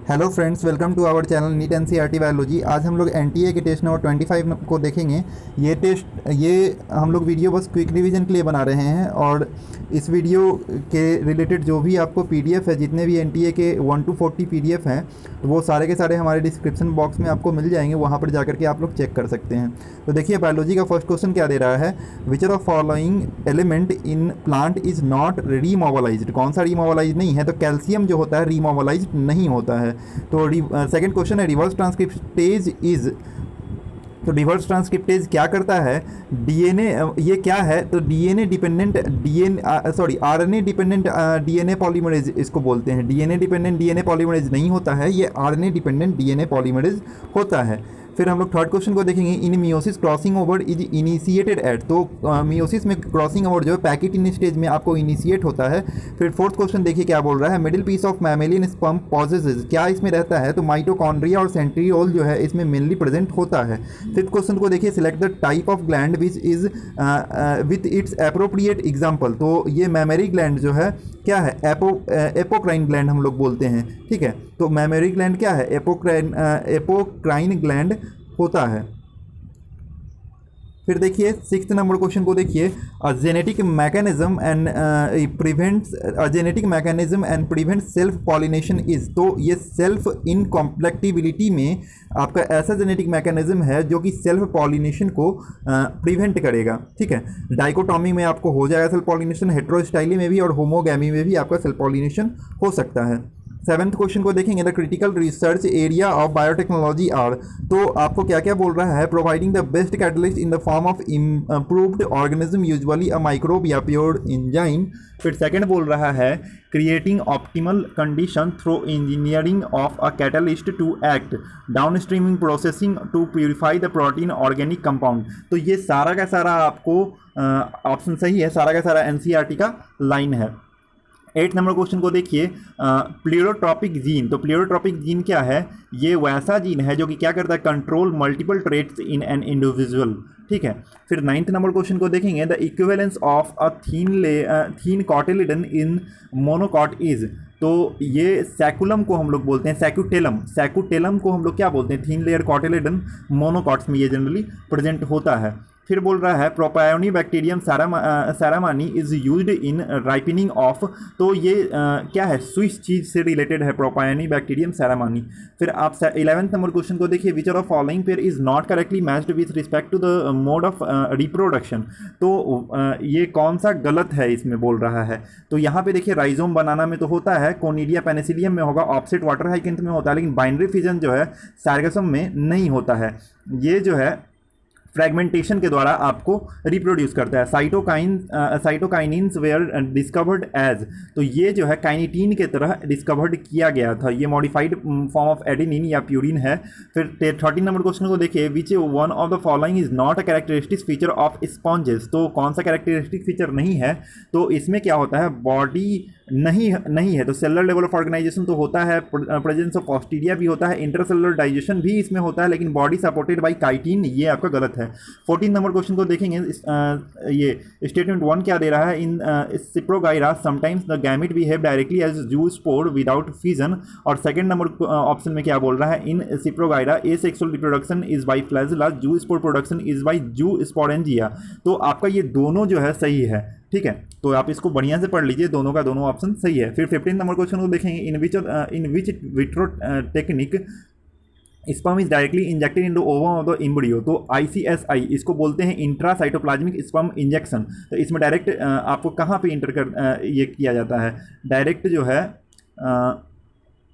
Hello friends, welcome to our channel NEET NCERT biology. आज हम लोग एनटीए के टेस्ट नंबर 25 को देखेंगे। ये हम लोग वीडियो बस क्विक रिवीजन के लिए बना रहे हैं और इस वीडियो के रिलेटेड जो भी आपको पीडीएफ है, जितने भी एनटीए के 1 to 40 पीडीएफ हैं, तो वो सारे के सारे हमारे डिस्क्रिप्शन बॉक्स में आपको मिल जाएंगे। वहाँ पर जाकर के आप लोग चेक कर सकते हैं। तो देखिए, बायोलॉजी का फर्स्ट क्वेश्चन क्या दे रहा है, which are of following element in plant is not remobilized. कौन सा रीमोबलाइज नहीं है? तो कैल्शियम जो होता है रीमोबलाइज नहीं होता है। तो सेकंड क्वेश्चन है, रिवर्स ट्रांसक्रिप्टेज इज। तो रिवर्स ट्रांसक्रिप्टेज क्या करता है? डीएनए, ये क्या है? तो DNA dependent RNA dependent DNA polymerase इसको बोलते हैं। डीएनए डिपेंडेंट डीएनए पॉलीमरेज नहीं होता है, ये आरएनए डिपेंडेंट डीएनए पॉलीमरेज होता है। फिर हम लोग थर्ड क्वेश्चन को देखेंगे, in meiosis crossing over is initiated at. तो मियोसिस में क्रॉसिंग ओवर जो है पैकेटिन स्टेज में आपको इनिशिएट होता है। फिर फोर्थ क्वेश्चन देखिए क्या बोल रहा है, middle piece of mammalian sperm possesses. क्या इसमें रहता है? तो माइटोकॉन्ड्रिया और सेंट्रियोल जो है इसमें मेनली प्रेजेंट होता है। फिफ्थ क्वेश्चन को देखिए, select the type of gland which is with its appropriate example. तो ये मेमरी ग्लैंड जो है क्या है? एपोक्राइन ग्लैंड हम लोग बोलते हैं। ठीक है, तो मेमरी ग्लैंड क्या है? एपोक्राइन ग्लैंड होता है। फिर देखिए सिक्स्थ नंबर क्वेश्चन को देखिए, genetic mechanism and prevent self pollination is. तो ये सेल्फ इनकॉम्प्लेक्टिबिलिटी में आपका ऐसा जेनेटिक मैकेनिज्म है जो कि सेल्फ पॉलिनेशन को प्रिवेंट करेगा। ठीक है, डाइकोटॉमी में आपको हो जाएगा सेल्फ पॉलिनेशन, हेट्रोस्टाइली में भी और होमोगैमी में भी आपका सेल्फ पॉलिनेशन हो सकता है। सेवन्थ क्वेश्चन को देखेंगे, the critical research area of biotechnology are. तो आपको क्या क्या बोल रहा है, providing the best catalyst in the form of improved organism usually a microbe या प्योर एंजाइम। फिर सेकंड बोल रहा है, creating optimal condition through engineering of a catalyst to act down streaming processing to purify the protein organic compound. तो ये सारा का सारा आपको ऑप्शन सही है, सारा का सारा एनसीईआरटी का लाइन है। 8 नंबर क्वेश्चन को देखिए, प्लेरोट्रॉपिक जीन। तो प्लेरोट्रॉपिक जीन क्या है? ये वैसा जीन है जो कि क्या करता है, control multiple traits in an individual. ठीक है, फिर 9th नंबर क्वेश्चन को देखेंगे, the equivalence of a thin cotyledon in monocot is. तो ये सैकुलम को हम लोग बोलते हैं सैकुटेलम को हम लोग क्या बोलते हैं? थीन लेयर कॉटिलिडन मोनोकॉट्स में ये जनरली प्रेजेंट होता है। फिर बोल रहा है, propionibacterium shermanii is used in ripening of. तो ये क्या है? स्विस चीज से रिलेटेड है प्रोपायोनी बैक्टीरियम सैरामानी। फिर आप 11th नंबर क्वेश्चन को देखिए, which are of following pair is not correctly matched with respect to the mode of reproduction. तो ये कौन सा गलत है इसमें बोल रहा है? तो यहाँ पे देखिए, राइजोम बनाना में तो होता है, कोनिडिया पेनिसिलियम में होगा, ऑफसेट वाटर हाइकिंथ में होता है, लेकिन बाइनरी फिजन जो है सार्गसम में नहीं होता है। ये जो है फ्रेगमेंटेशन के द्वारा आपको रिप्रोड्यूस करता है। Cytokinins were discovered as. तो ये जो है काइनिटीन के तरह डिस्कवर्ड किया गया था, ये मॉडिफाइड फॉर्म ऑफ एडेनिन या प्यूरिन है। फिर 13 नंबर क्वेश्चन को देखिए, विच one of the following is not a characteristic feature of sponges. तो कौन सा कैरेक्टरिस्टिक फीचर नहीं है? तो इसमें क्या होता है, बॉडी नहीं है। तो सेलुलर लेवल ऑफ ऑर्गेनाइजेशन तो होता है, प्रेजेंस ऑफ ऑस्ट्रेलिया भी होता है, इंटरसेलुलर डाइजेशन भी इसमें होता है, लेकिन बॉडी सपोर्टेड बाई काइटिन, ये आपका गलत है। 14 नंबर क्वेश्चन को देखेंगे, ये स्टेटमेंट 1 क्या दे रहा है, in spirogyra sometimes the gamete behave directly as zoospore without fission. और सेकंड नंबर ऑप्शन में क्या बोल रहा है, in spirogyra asexual reproduction is by flagella, zoospore production is by zoosporangia. तो आपका ये दोनों जो है सही है। ठीक है, तो आप इसको बढ़िया से पढ़ लीजिए, दोनों का दोनों ऑप्शन सही है। फिर 15 नंबर क्वेश्चन को देखेंगे, in which vitro technique sperm is directly injected in the ovum of the embryo. तो ICSI इसको बोलते हैं इंट्रासाइटोप्लाज्मिक स्पर्म इंजेक्शन। तो इसमें डायरेक्ट आपको कहाँ पे ये किया जाता है? डायरेक्ट जो है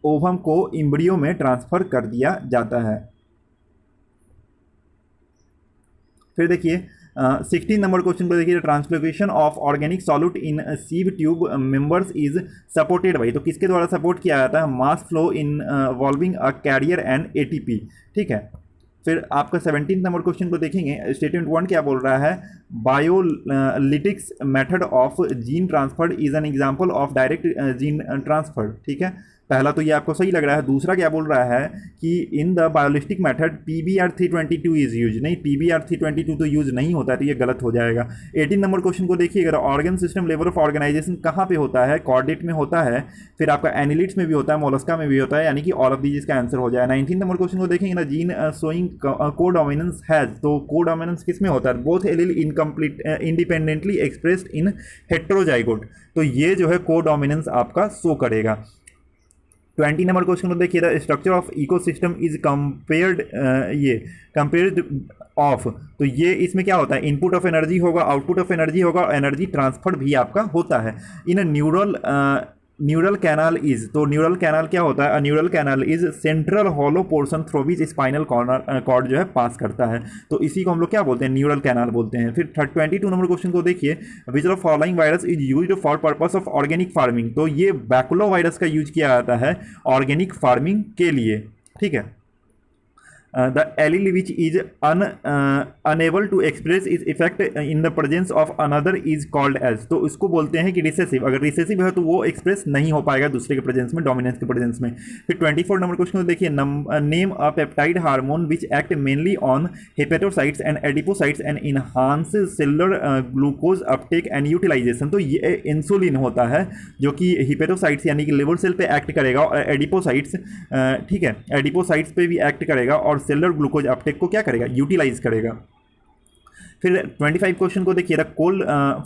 ओवम को एम्ब्रियो में ट्रांसफ़र कर दिया जाता है। फिर देखिए 16 नंबर क्वेश्चन को देखिए, translocation of organic solute in sieve tube members is supported by. तो किसके द्वारा सपोर्ट किया जाता है? Mass flow involving a carrier and ATP। ठीक है, फिर आपका 17 नंबर क्वेश्चन को देखेंगे, स्टेटमेंट 1 क्या बोल रहा है, biolistics method of gene transfer is an example of direct gene transfer. ठीक है, पहला तो ये आपको सही लग रहा है। दूसरा क्या बोल रहा है कि in the biolistic method PBr322 is use, नहीं PBr322 तो यूज नहीं होता है, तो ये गलत हो जाएगा। 18 नंबर क्वेश्चन को देखिए, अगर organ system level of organization कहाँ पे होता है, कॉर्डेट में होता है, फिर आपका एनिलिड्स में भी होता है, मोलस्का में भी होता है, यानी कि ऑल ऑफ दीज इसका आंसर हो जाए। 19 नंबर क्वेश्चन को देखेंगे ना, जीन शोइंग कोडोमिनेंस हैज, तो कोडोमिनेंस किस में होता है, both allele incomplete independently expressed in heterozygote, तो ये जो है कोडोमिनेंस आपका शो करेगा। 20 नंबर क्वेश्चन को देखिए, the structure of ecosystem is compared of, तो ये इसमें क्या होता है, इनपुट ऑफ एनर्जी होगा, आउटपुट ऑफ एनर्जी होगा, और एनर्जी ट्रांसफर भी आपका होता है। इन न्यूरल कैनाल इज, तो न्यूरल कैनाल क्या होता है, neural canal is central hollow portion through which spinal cord जो है पास करता है, तो इसी को हम लोग क्या बोलते हैं, न्यूरल कैनाल बोलते हैं। फिर 22 नंबर क्वेश्चन को देखिए, which of following virus is used for purpose of organic farming, तो ये बैकुलो वायरस का यूज किया जाता है ऑर्गेनिक फार्मिंग के लिए, ठीक है। The allele which is unable to express its effect in the presence of another is called as, तो इसको बोलते हैं कि रिसेसिव, अगर रिसेसिव है तो वो एक्सप्रेस नहीं हो पाएगा दूसरे के प्रेजेंस में, डोमिनेंस के प्रेजेंस में। फिर 24 नंबर क्वेश्चन को देखिए, name a peptide hormone which act mainly on hepatocytes and adipocytes and enhance cellular glucose uptake and utilization, तो ये इंसुलिन होता है जो कि हिपेटोसाइट्स यानी कि लिवर सेल पे एक्ट करेगा, और एडिपोसाइट्स, ठीक है, एडिपोसाइट्स पे भी एक्ट करेगा, और सेलुलर ग्लूकोज अपटेक को क्या करेगा, यूटिलाइज करेगा। फिर 25 क्वेश्चन को देखिए, coal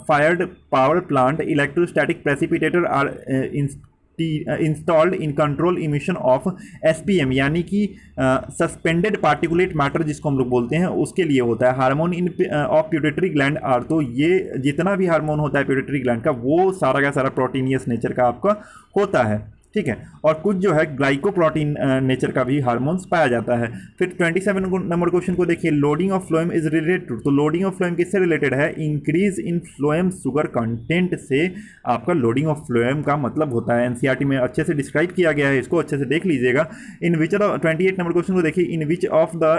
fired power plant electrostatic precipitator are installed in control emission of SPM, यानी कि सस्पेंडेड पार्टिकुलेट मैटर जिसको हम लोग बोलते हैं, उसके लिए होता है। Hormone in of pituitary gland are, तो ये जितना भी हार्मोन होता है प्यूटेटरी ग्लैंड का, वो सारा का सारा प्रोटीनियस नेचर का आपका होता है, ठीक है। और कुछ जो है ग्लाइकोप्रोटीन नेचर का भी हार्मोन्स पाया जाता है। फिर 27 नंबर क्वेश्चन को देखिए, loading of phloem is related to, तो लोडिंग ऑफ फ्लोएम किससे रिलेटेड है, increase in phloem sugar content से आपका लोडिंग ऑफ फ्लोएम का मतलब होता है। NCERT में अच्छे से डिस्क्राइब किया गया है, इसको अच्छे से देख लीजिएगा। इन विच 28 नंबर क्वेश्चन को देखिए, in which of the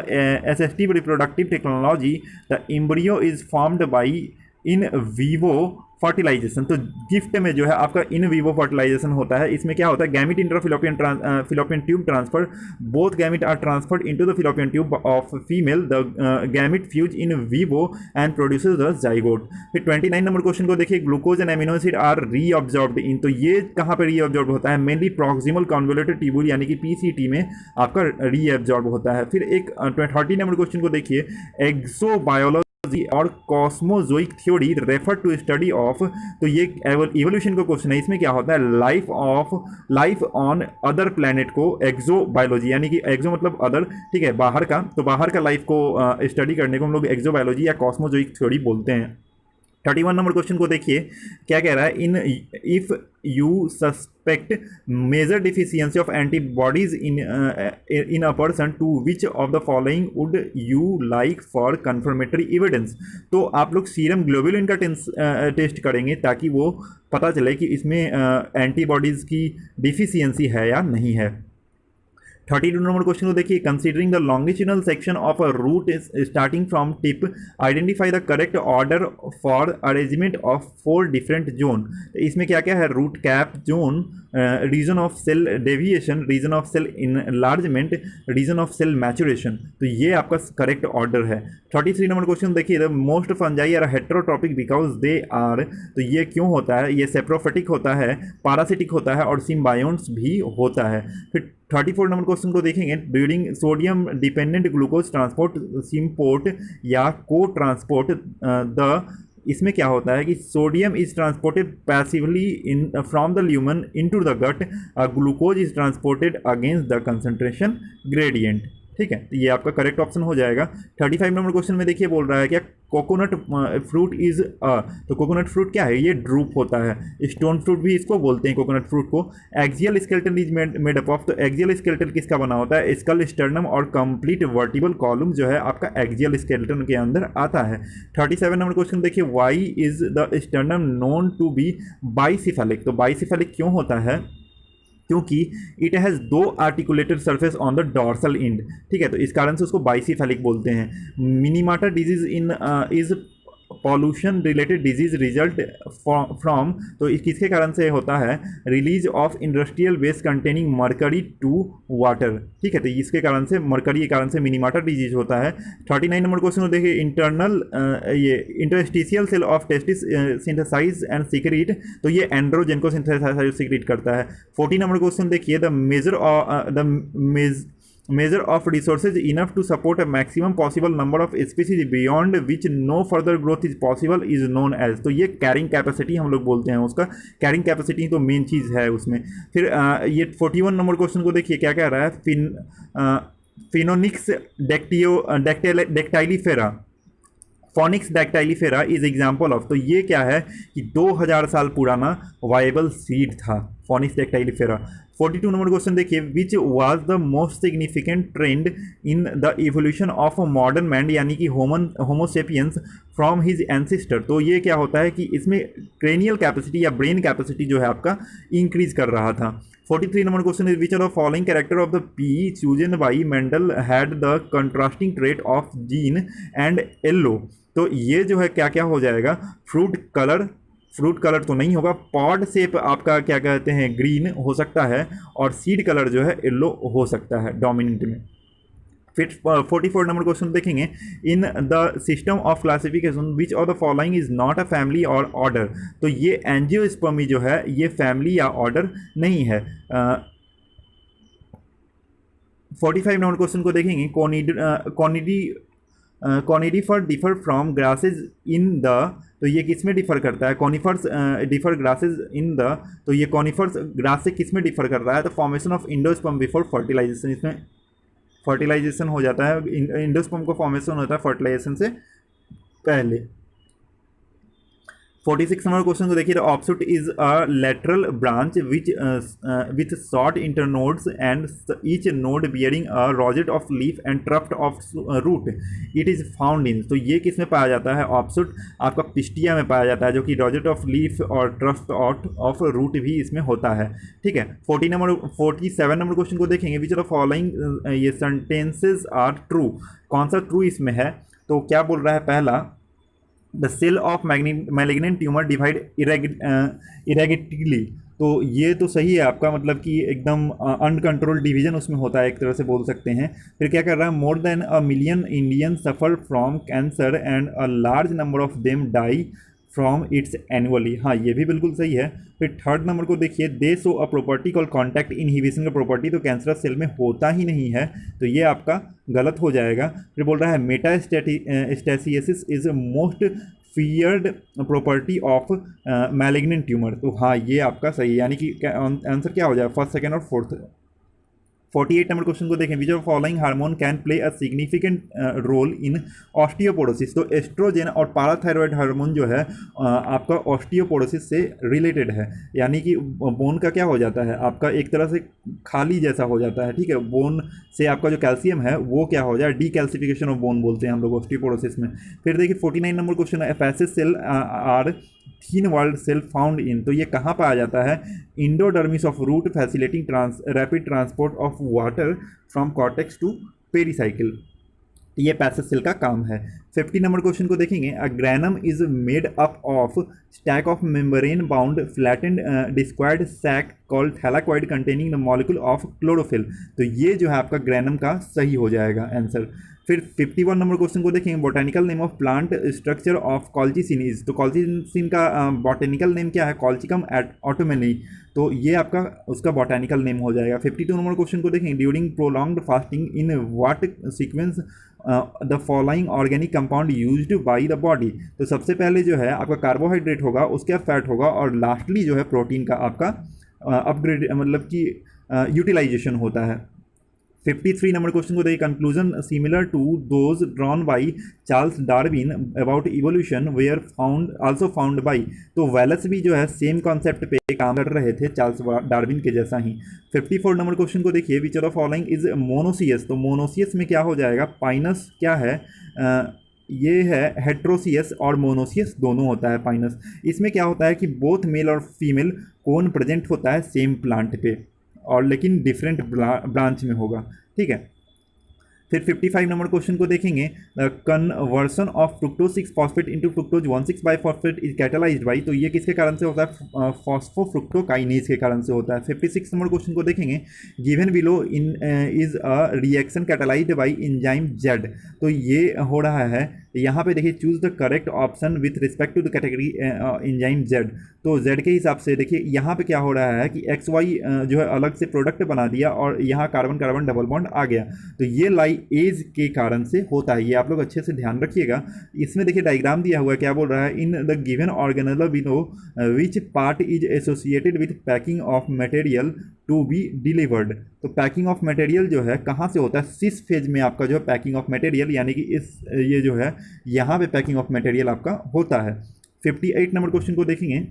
assistive reproductive technology the embryo is formed by in vivo fertilization, तो गिफ्ट में जो है आपका इन वीवो फर्टिलाइजेशन होता है। इसमें क्या होता है, gamete inter fallopian tube transfer, both gamete are transferred into the fallopian tube of female, the gamete fuse in vivo and produces the zygote. फिर 29 नंबर क्वेश्चन को देखिए, glucose and amino acid are reabsorbed in, तो ये कहाँ पर reabsorb होता है, mainly proximal convoluted tubule यानी कि PCT में आपका रीअब्जॉर्ब होता है। फिर एक 30 नंबर क्वेश्चन को देखिए, एक्सोबायोलॉजी और cosmozoic theory refer to study of, तो ये इवोल्यूशन का क्वेश्चन है। इसमें क्या होता है, लाइफ ऑन अदर प्लैनेट को एक्सोबायोलॉजी, यानी कि एक्सो मतलब अदर, ठीक है, बाहर का, तो बाहर का लाइफ को स्टडी करने को हम लोग एक्सोबायोलॉजी या कॉस्मोजोइक थ्योरी बोलते हैं। 31 नंबर क्वेश्चन को देखिए, क्या कह रहा है, in if you suspect major deficiency of antibodies in a person, to which of the following would you like for confirmatory evidence, तो आप लोग सीरम ग्लोबुलिन का टेस्ट करेंगे ताकि वो पता चले कि इसमें एंटीबॉडीज़ की डिफिशियंसी है या नहीं है। 32 नंबर क्वेश्चन को देखिए, considering the longitudinal section of a root starting from tip, identify the correct order for arrangement of 4 different zone, इसमें क्या क्या है, root cap zone, region of cell deviation, region of cell enlargement, region of cell maturation, तो ये आपका correct order है। 33 number question देखिए, the most fungi are heterotrophic because they are, तो ये क्यों होता है, ये सेप्रोफिटिक होता है, पारासिटिक होता है, और सिम्बायोन्ट्स भी होता है। फिर 34 नंबर क्वेश्चन को देखेंगे, during sodium dependent glucose transport symport या को ट्रांसपोर्ट द, इसमें क्या होता है कि sodium is transported passively in from the lumen into the gut, glucose is transported against the concentration gradient, ठीक है, तो ये आपका करेक्ट ऑप्शन हो जाएगा। 35 नंबर क्वेश्चन में देखिए बोल रहा है क्या, कोकोनट फ्रूट इज तो कोकोनट फ्रूट क्या है, ये ड्रूप होता है, स्टोन फ्रूट भी इसको बोलते हैं कोकोनट फ्रूट को। Axial skeleton is made up of, तो एक्सियल स्केलेटन किसका बना होता है, स्कल, स्टर्नम और कंप्लीट वर्टिबल कॉलम जो है आपका एक्सियल स्केलेटन के अंदर आता है। 37 नंबर क्वेश्चन देखिए, why is the sternum known to be bicephalic, तो बाइसिफेलिक क्यों होता है, क्योंकि it has 2 articulated surface on the dorsal end, ठीक है, तो इस कारण से उसको बाइसिफेलिक बोलते हैं। Minamata disease in is pollution related disease result from, तो किसके कारण से होता है, release of industrial waste containing mercury to water, ठीक है। तो इसके कारण से, मरकरी के कारण से मिनीमाटर डिजीज होता है। 39 नंबर क्वेश्चन को देखिए, इंटरनल ये interstitial cell of testis synthesize and secrete, तो ये एंड्रोजन को सिंथेसाइज सीक्रेट करता है। 40 नंबर क्वेश्चन देखिए, measure of resources enough to support a maximum possible number of species beyond which no further growth is possible is known as, तो ये carrying capacity हम लोग बोलते हैं उसका, कैरिंग कैपेसिटी तो मेन चीज़ है उसमें। फिर ये 41 नंबर क्वेश्चन को देखिए क्या कह रहा है, फिनोनिक्स डेक्टाइलीफेरा, फोनिक्स डैक्टाइलीफेरा इज एग्जाम्पल ऑफ, तो ये क्या है कि 2000 साल पुराना वायबल सीड था फोनिक्स डैक्टाइलीफेरा। 42 नंबर क्वेश्चन देखिए, which was the most significant trend in the evolution of modern man, यानी कि होमोसेपियंस फ्रॉम हिज एंसेस्टर, तो ये क्या होता है कि इसमें क्रेनियल कैपेसिटी या ब्रेन कैपेसिटी जो है आपका इंक्रीज कर रहा था। 43 number question is which are the following character of the pea chosen by Mendel had the contrasting trait of जीन एंड येलो, तो ये जो है क्या क्या हो जाएगा, फ्रूट कलर तो नहीं होगा, पॉड शेप आपका क्या कहते हैं ग्रीन हो सकता है, और सीड कलर जो है येलो हो सकता है डोमिनेंट में। फिर 44 नंबर क्वेश्चन देखेंगे, in the system of classification which of the following is not a family और ऑर्डर, तो ये एंजियोस्पर्मी जो है ये फैमिली या ऑर्डर नहीं है। 45 नंबर क्वेश्चन को देखेंगे, conifer differ from grasses in the, तो ये किस में डिफर करता है, conifers differ grasses in the, तो ये कॉनिफर्स ग्रास से किस में डिफर कर रहा है, तो formation of endosperm before fertilization, इसमें फर्टिलाइजेशन हो जाता है, इंडोस्पर्म का फॉर्मेशन होता है फर्टिलाइजेशन से पहले। 46 नंबर क्वेश्चन को देखिए, offshoot is a lateral branch with short internodes and each node bearing a rosette of leaf and tuft of root, it is found in, तो ये किस में पाया जाता है, ऑफशूट आपका पिस्टिया में पाया जाता है, जो कि रोजेट ऑफ लीफ और ट्रफ्ट ऑफ रूट भी इसमें होता है, ठीक है। 47 नंबर क्वेश्चन को देखेंगे, विच आर फॉलोइंग ये सेंटेंसेज आर ट्रू, कौन सा ट्रू इसमें है, तो क्या बोल रहा है, पहला the cell of malignant tumour divide irregularly, तो ये तो सही है आपका, मतलब कि एकदम अनकंट्रोल्ड डिवीजन उसमें होता है, एक तरह से बोल सकते हैं। फिर क्या कर रहा है, more than a million Indian suffer from cancer and a large number of them die from its annually, हाँ ये भी बिल्कुल सही है। फिर थर्ड नंबर को देखिए, दे show a property call contact inhibition का प्रॉपर्टी तो कैंसरस सेल में होता ही नहीं है, तो ये आपका गलत हो जाएगा। फिर बोल रहा है metastasis is most feared property of malignant tumour, तो हाँ ये आपका सही है, यानी कि आंसर क्या हो जाएगा, फर्स्ट सेकेंड और फोर्थ। 48 नंबर क्वेश्चन को देखें, which of following hormone can play a significant role in osteoporosis, तो एस्ट्रोजन और पाराथायरॉयड हार्मोन जो है आपका ऑस्टियोपोरोसिस से रिलेटेड है, यानी कि बोन का क्या हो जाता है आपका एक तरह से खाली जैसा हो जाता है, ठीक है, बोन से आपका जो कैल्शियम है वो क्या हो जाए, डीकैल्सिफिकेशन ऑफ बोन बोलते हैं हम लोग ऑस्टियोपोरोसिस में। फिर देखिए 49 नंबर क्वेश्चन है, एफेसिस cell are thin walled cell found in, तो ये कहाँ पाया जाता है, endodermis of root facilitating rapid transport of water from cortex to pericycle, ये पैसेज सेल का काम है। 50 नंबर क्वेश्चन को देखेंगे, a granum is made up of stack of membrane bound flattened discoid sac called thylakoid containing the molecule of chlorophyll, तो ये जो है आपका ग्रैनम का सही हो जाएगा आंसर। फिर 51 नंबर क्वेश्चन को देखेंगे, botanical name of plant structure of colchicine is, तो कॉल्चिसिन का बोटेनिकल नेम क्या है, कॉल्चिकम ऑटोमेनी, तो ये आपका उसका बोटेनिकल नेम हो जाएगा। 52 नंबर क्वेश्चन को देखेंगे, during prolonged fasting in what sequence the following organic compound used by the body, तो सबसे पहले जो है आपका कार्बोहाइड्रेट होगा, उसके बाद फैट होगा, और लास्टली जो है प्रोटीन का आपका अपग्रेड मतलब कि यूटिलाइजेशन होता है। 53 नंबर क्वेश्चन को देखिए, conclusion similar to those drawn by Charles Darwin about evolution were found also found by, तो वेलस भी जो है सेम कॉन्सेप्ट पे काम कर रहे थे चार्ल्स डार्विन के जैसा ही। 54 नंबर क्वेश्चन को देखिए, which of the following is monoecious, तो मोनोसियस में क्या हो जाएगा, पाइनस क्या है, ये है हेट्रोसियस और मोनोसियस दोनों होता है पाइनस, इसमें क्या होता है कि बोथ मेल और फीमेल कोन प्रेजेंट होता है सेम प्लांट पे, और लेकिन डिफरेंट ब्रांच में होगा, ठीक है। फिर 55 नंबर क्वेश्चन को देखेंगे, conversion of fructose 6 phosphate into fructose 1,6 biphosphate is catalysed by, तो ये किसके कारण से होता है, फॉस्फोफ्रुक्टोकाइनेज के कारण से होता है। 56 नंबर क्वेश्चन को देखेंगे, given below in is a reaction catalysed by enzyme Z, तो ये हो रहा है यहाँ पे देखिए, choose the correct option with respect to the category enzyme Z, तो जेड के हिसाब से देखिए यहाँ पे क्या हो रहा है कि एक्स वाई जो है अलग से प्रोडक्ट बना दिया और यहाँ कार्बन कार्बन डबल बॉन्ड आ गया, तो ये लाइएज के कारण से होता है, ये आप लोग अच्छे से ध्यान रखिएगा। इसमें देखिए डायग्राम दिया हुआ है, क्या बोल रहा है, in the given organelle below which part is associated with packing of material to be delivered, तो पैकिंग ऑफ मटेरियल जो है कहाँ से होता है, सिस फेज में आपका जो है पैकिंग ऑफ मटेरियल, यानी कि इस ये जो है यहाँ पे पैकिंग ऑफ मटेरियल आपका होता है। 58 नंबर क्वेश्चन को देखेंगे,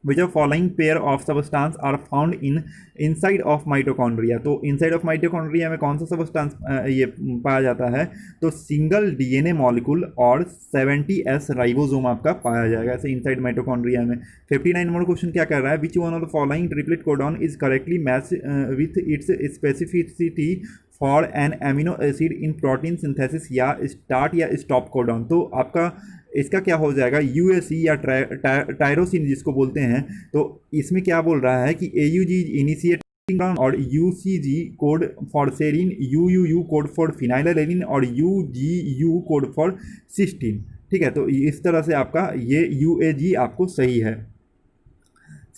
which are following pair of substance are found in inside of mitochondria, तो इनसाइड ऑफ माइटोकॉन्ड्रिया में कौन सा सबस्टांस ये पाया जाता है, तो सिंगल डीएनए मॉलिक्यूल और 70S राइबोसोम आपका पाया जाएगा ऐसे इनसाइड माइटोकॉन्ड्रिया में। 59 नंबर क्वेश्चन क्या कर रहा है, which one of the following triplet codon is correctly match with its specificity for an amino acid in protein synthesis या स्टार्ट या स्टॉप कोडॉन, तो आपका इसका क्या हो जाएगा, यूएसी या टायरोसिन जिसको बोलते हैं, तो इसमें क्या बोल रहा है कि एयूजी इनिशिएटिंग और UCG code for serine, UUU code for phenylalanine और यूजीयू कोड फॉर सिस्टीन, ठीक है, तो इस तरह से आपका ये यूएजी आपको सही है।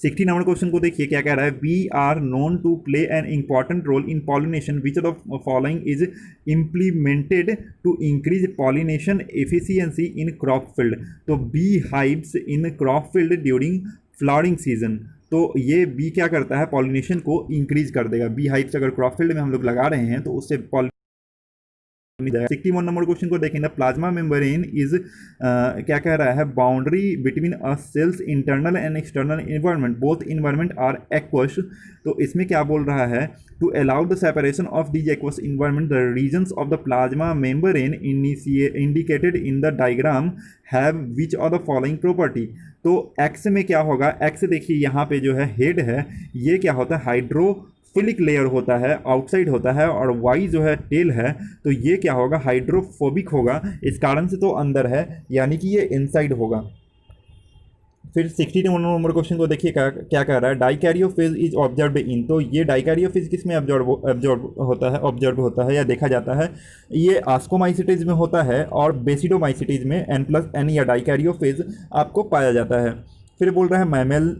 60 नंबर क्वेश्चन को देखिए क्या कह रहा है, we are known to play an important role in pollination, which of the following is implemented to increase pollination efficiency in crop field, तो bee hives in crop field during flowering season, तो ये B क्या करता है, pollination को increase कर देगा, bee hives अगर क्रॉप फील्ड में हम लोग लगा रहे हैं तो उससे 61 नंबर क्वेश्चन को देखें, द प्लाज्मा मेम्ब्रेन इज क्या कह रहा है, boundary between a cell's internal and external environment, both environment are aqueous, तो इसमें क्या बोल रहा है, to allow the separation of these aqueous environment the regions of the plasma membrane indicated in the diagram have which of the following property, तो x में क्या होगा, एक्स देखिए यहाँ पे जो है हेड है, ये क्या होता है, हाइड्रोफिलिक लेयर होता है, आउटसाइड होता है, और वाई जो है टेल है, तो ये क्या होगा, हाइड्रोफोबिक होगा, इस कारण से तो अंदर है, यानी कि ये इनसाइड होगा। फिर 62 नंबर क्वेश्चन को देखिए क्या कह रहा है, डाइकैरियोफेज इज ऑब्जर्व इन, तो ये डाइकैरियोफेज किस में ऑब्जर्व होता है या देखा जाता है, ये आस्कोमाइसिटीज में होता है और बेसिडोमाइसिटीज में N+N या डाइकैरियोफेज आपको पाया जाता है। फिर बोल रहा है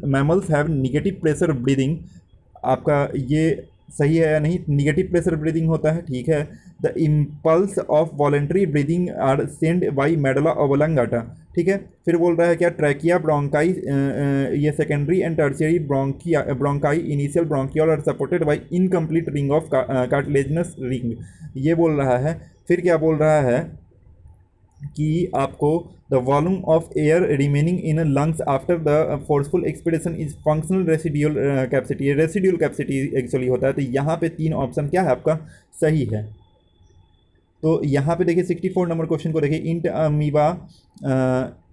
mammals have negative pressure breathing, आपका ये सही है या नहीं, निगेटिव प्रेशर ब्रीदिंग होता है, ठीक है। The impulse of voluntary breathing are send by medulla oblongata, ठीक है। फिर बोल रहा है क्या, ट्रैकिया ब्रोंकाई ये secondary and tertiary bronchi initial bronchial are supported by incomplete ring of cartilaginous ring, ये बोल रहा है। फिर क्या बोल रहा है कि आपको the volume of air remaining in lungs after the forceful expedition is functional residual capacity, residual capacity actually होता है, तो यहाँ पे 3 ऑप्शन क्या है आपका सही है। तो यहाँ पे देखिए 64 नंबर क्वेश्चन को देखिए, int amoeba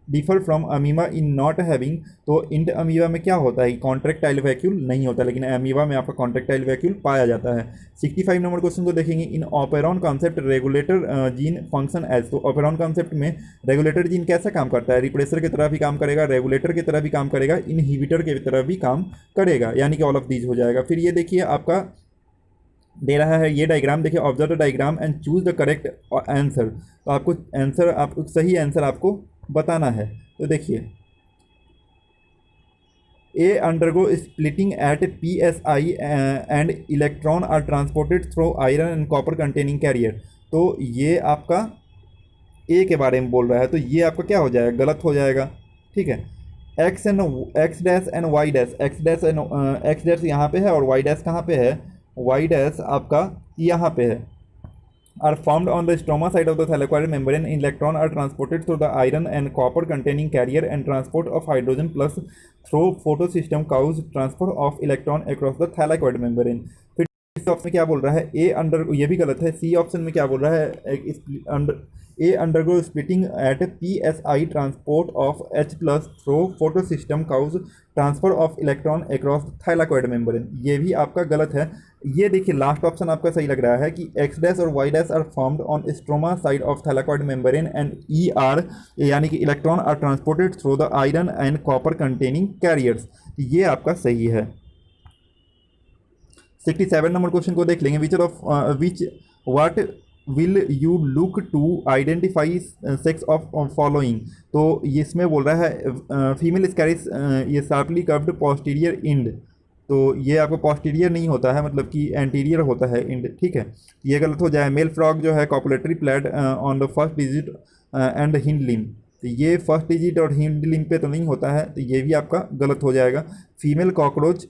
differ from amoeba in not having, तो इंट अमीबा में क्या होता है, कॉन्ट्रैक्टाइल वैक्यूल नहीं होता, लेकिन अमीबा में आपका कॉन्ट्रैक्टाइल वैक्यूल पाया जाता है। 65 नंबर क्वेश्चन को देखेंगे, in operon concept regulator gene function as, तो ऑपेरॉन कॉन्सेप्ट में रेगुलेटर जीन कैसा काम करता है, रिप्रेसर की तरह भी काम करेगा, रेगुलेटर की तरह भी काम करेगा, इनहिबिटर की तरह भी काम करेगा, यानी कि ऑल ऑफ दीज हो जाएगा। फिर ये देखिए आपका दे रहा है ये डायग्राम, देखिए observe the diagram and choose the correct answer, तो आपको आंसर, आपको सही आंसर आपको बताना है। तो देखिए A undergo splitting at PSI and electron are transported through iron and copper containing carrier, तो ये आपका ए के बारे में बोल रहा है, तो ये आपका क्या हो जाएगा, गलत हो जाएगा, ठीक है। X dash and y dash, x dash यहाँ पे है और वाई डैश कहाँ पे है, वाई डैश आपका यहाँ पे है, are formed on the stroma side of the thylakoid membrane. Electron are transported through the iron and copper containing carrier, and transport of hydrogen plus through photosystem cause transfer of electron across the thylakoid membrane. फिर इस option में क्या बोल रहा है, A under, ये भी गलत है। सी ऑप्शन में क्या बोल रहा है, A undergo splitting at PSI, transport of H plus through photosystem cause transfer of electron across thylakoid membrane, ये भी आपका गलत है। ये देखिए लास्ट ऑप्शन आपका सही लग रहा है कि एक्स डैश और y dash are formed on stroma side of thylakoid membrane and e are, यानी कि electron are transported through the iron and copper containing carriers. ये आपका सही है। 67 नंबर क्वेश्चन को देख लेंगे, which what will you look to identify sex of following. तो इसमें बोल रहा है फीमेल स्कैरिस ये शार्पली कर्व्ड पोस्टीरियर इंड, तो ये आपको पोस्टीरियर नहीं होता है, मतलब कि एंटीरियर होता है इंड, ठीक है, ये गलत हो जाए। मेल फ्रॉग जो है copulatory plate on the first digit and hind limb, तो ये फर्स्ट डिजिट और हिंड लिम पे तो नहीं होता है, तो ये भी आपका गलत हो जाएगा। फीमेल कॉकरोच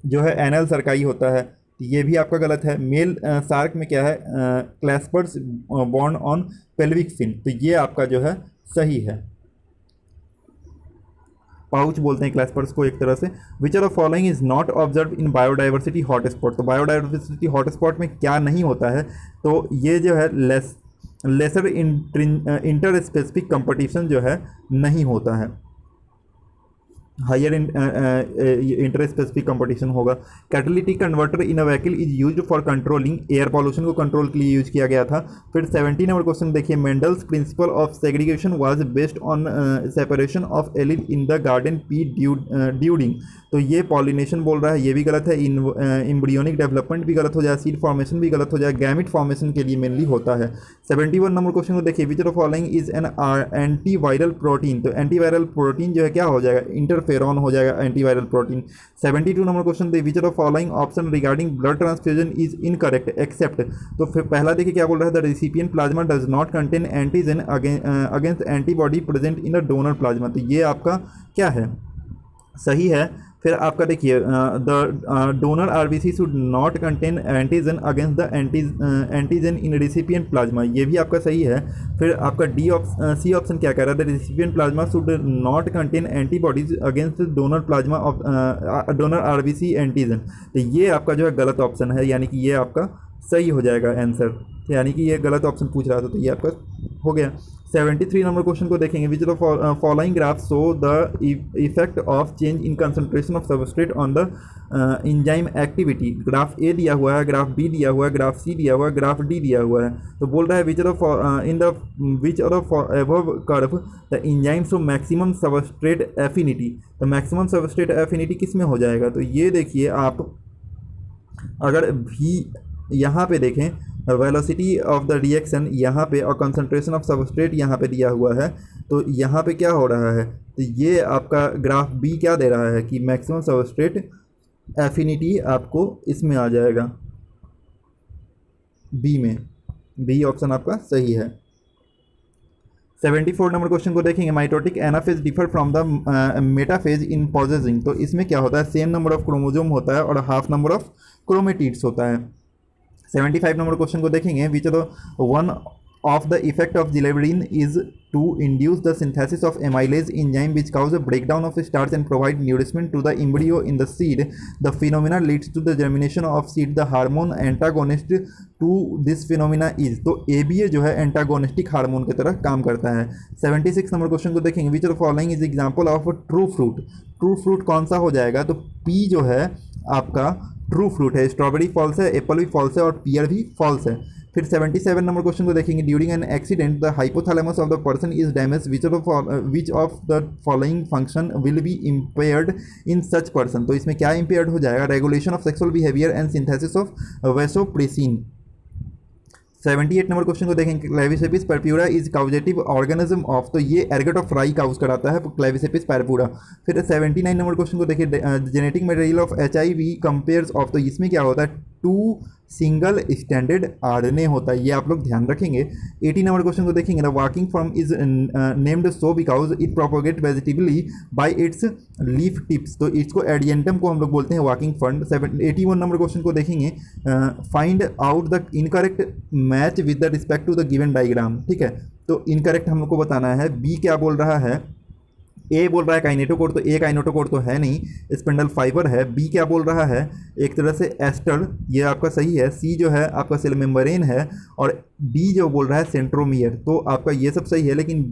जो है एनल सरकाई होता है, तो ये भी आपका गलत है। मेल शार्क में क्या है क्लैस्पर्स बॉन्ड ऑन पेल्विक फिन, तो ये आपका जो है सही है। पाउच बोलते हैं क्लैस्पर्स को एक तरह से। Which are the following is not observe in biodiversity hotspot, तो बायोडाइवर्सिटी हॉटस्पॉट में क्या नहीं होता है, तो ये जो है लेसर इंटर स्पेसिफिक कंपटीशन जो है नहीं होता है, हायर इंटर स्पेसिफिक कंपटीशन होगा। Catalytic converter in a vehicle is used for controlling air pollution को कंट्रोल के लिए यूज किया गया था। फिर 17 नंबर क्वेश्चन देखिए, Mendel's principle of segregation was based on separation of allele in the garden pea during, तो ये पॉलिनेशन बोल रहा है, ये भी गलत है। एम्ब्रियोनिक डेवलपमेंट भी गलत हो जाए, सीड फॉर्मेशन भी गलत हो जाए, गैमिट फॉर्मेशन के लिए मेनली होता है। 71 नंबर क्वेश्चन को देखिए, which of following is an antiviral protein, तो एंटीवायरल प्रोटीन जो है क्या हो जाएगा, इंटरफेरॉन हो जाएगा एंटीवायरल प्रोटीन। 72 नंबर क्वेश्चन देखिए, which of following option regarding blood transfusion is incorrect except, तो फिर पहला देखिए क्या बोल रहा है, the recipient plasma does not contain antigen against antibody present in the donor plasma, तो ये आपका क्या है, सही है। फिर आपका देखिए the donor RBC should not contain antigen against the antigen in recipient plasma, ये भी आपका सही है। फिर आपका सी ऑप्शन क्या कह रहा है, the recipient plasma should not contain antibodies against donor plasma of donor RBC antigen, तो ये आपका जो है गलत ऑप्शन है, यानी कि ये आपका सही हो जाएगा आंसर, यानी कि ये गलत ऑप्शन पूछ रहा था, तो ये आपका हो गया। 73 नंबर क्वेश्चन को देखेंगे, which of following graph show the effect of change in concentration of substrate on the enzyme activity. Graph A दिया हुआ है, ग्राफ बी दिया हुआ है, ग्राफ सी दिया हुआ है, ग्राफ डी दिया हुआ है, तो बोल रहा है which of in the which of above curve the enzyme show maximum substrate affinity, तो मैक्सिमम सबस्ट्रेट एफिनिटी किस में हो जाएगा, तो ये देखिए आप अगर भी यहाँ पे देखें वेलोसिटी ऑफ द रिएक्शन यहाँ पे और कंसंट्रेशन ऑफ सबस्ट्रेट यहाँ पे दिया हुआ है, तो यहाँ पे क्या हो रहा है, तो ये आपका ग्राफ बी क्या दे रहा है कि मैक्सिमम सबस्ट्रेट एफिनिटी आपको इसमें आ जाएगा बी में, बी ऑप्शन आपका सही है। 74 नंबर क्वेश्चन को देखेंगे, mitotic anaphase differ from the metaphase in possessing, तो इसमें क्या होता है, सेम नंबर ऑफ क्रोमोजोम होता है और हाफ नंबर ऑफ क्रोमेटिड्स होता है। 75 नंबर क्वेश्चन को देखेंगे, which the one of the effect of gibberellin is to induce the synthesis of amylase enzyme which cause a breakdown of starch and provide nourishment to the embryo in the seed, the phenomena leads to the germination of seed, the hormone antagonist to this phenomena is, तो ABA जो है antagonistic hormone की तरह काम करता है। 76 number question को देखेंगे, which of following is example of true fruit, true fruit कौन सा हो जाएगा, तो P जो है आपका ट्रू फ्रूट है, स्ट्रॉबेरी फॉल्स है, एप्पल भी फॉल्स है और पियर भी फॉल्स है। फिर 77 नंबर क्वेश्चन को देखेंगे, during an accident the hypothalamus of the person is damage, which of the following function will be impaired in such person, तो इसमें क्या इम्पेयर्ड हो जाएगा, regulation of sexual behaviour and synthesis of vasopressin. 78 number question को देखेंगे, क्लेविसेपिस purpura is काउजेटिव organism of, तो ये एर्गट of राई काउज कराता है क्लेविसेपिस परप्यूरा। फिर 79 नंबर क्वेश्चन को देखिए, genetic material of HIV compares of, तो इसमें क्या होता है, 2 सिंगल स्टैंडर्ड RNA होता है, ये आप लोग ध्यान रखेंगे। 80 नंबर क्वेश्चन को देखेंगे, the walking fern is named so because it propagate vegetatively by its leaf tips, तो इसको एडियंटम को हम लोग बोलते हैं वर्किंग फंड। 81 नंबर क्वेश्चन को देखेंगे, find out the incorrect match with the respect to the given diagram, ठीक है, तो इनकरेक्ट हम लोग को बताना है। बी क्या बोल रहा है, ए बोल रहा है काइनेटोकोर, तो ए काइनेटोकोर तो है नहीं, स्पिंडल फाइबर है। बी क्या बोल रहा है, एक तरह से एस्टर, ये आपका सही है। सी जो है आपका सेल मेम्ब्रेन है, और डी जो बोल रहा है सेंट्रोमियर, तो आपका ये सब सही है, लेकिन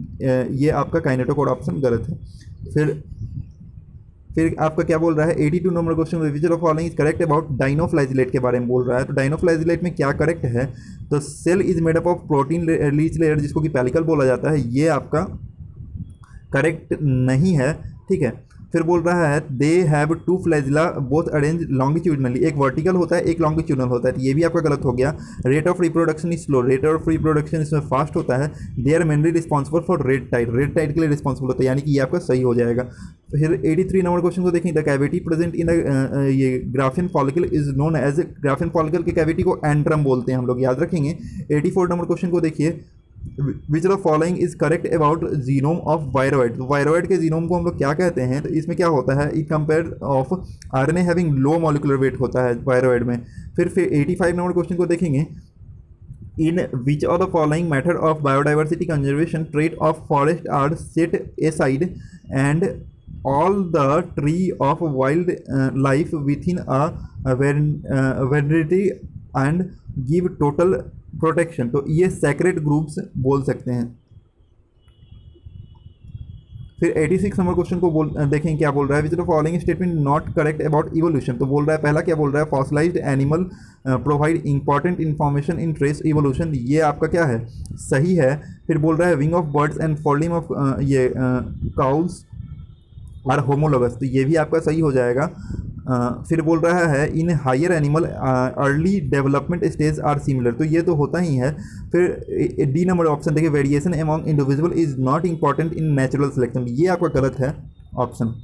ये आपका काइनेटोकोर ऑप्शन गलत है। फिर फिर आपका क्या बोल रहा है 82 number question, which of following is correct about dinoflagellate के बारे में बोल रहा है। तो डाइनोफ्लाइजिलेट में क्या करेक्ट है, तो cell is made up of protein rich layer जिसको कि पेलिकल बोला जाता है, ये आपका करेक्ट नहीं है, ठीक है। फिर बोल रहा है they have two flagella both arrange longitudinally, एक वर्टिकल होता है एक लॉन्गिट्यूडनल होता है, तो ये भी आपका गलत हो गया। Rate of reproduction is slow, rate of reproduction इसमें फास्ट होता है। They are mainly responsible for red tide, red tide के लिए रिस्पॉन्सिबल होता है, यानी कि ये आपका सही हो जाएगा। फिर 83 नंबर क्वेश्चन को देखें, द कैविटी प्रेजेंट इन ये Graafian follicle is known as, Graafian follicle के कैविटी को एंट्रम बोलते हैं, हम लोग याद रखेंगे। 84 नंबर क्वेश्चन को देखिए, which of following is correct about genome of viroid. तो वायरॉइड के जीनोम को हम लोग क्या कहते हैं, तो इसमें क्या होता है, it compare of RNA having low molecular weight होता है वायरॉइड में। फिर 85 नंबर क्वेश्चन को देखेंगे, in which of the following method of biodiversity conservation tract of forest are set aside and all the tree of wild life within a variety and give total protection. तो ये secret groups बोल सकते हैं। फिर 86 number question को देखें क्या बोल रहा है, which the following statement not correct about evolution. तो बोल रहा है, पहला क्या बोल रहा है, fossilised animal provide important information in trace evolution, ये आपका क्या है, सही है। फिर बोल रहा है wing of birds and folding of ये काउल्स आर होमोलोगस, तो ये भी आपका सही हो जाएगा। फिर बोल रहा है in higher animal early development stage are similar, तो ये तो होता ही है। फिर डी नंबर ऑप्शन देखिए, variation among individual is not important in natural selection, ये आपका गलत है ऑप्शन।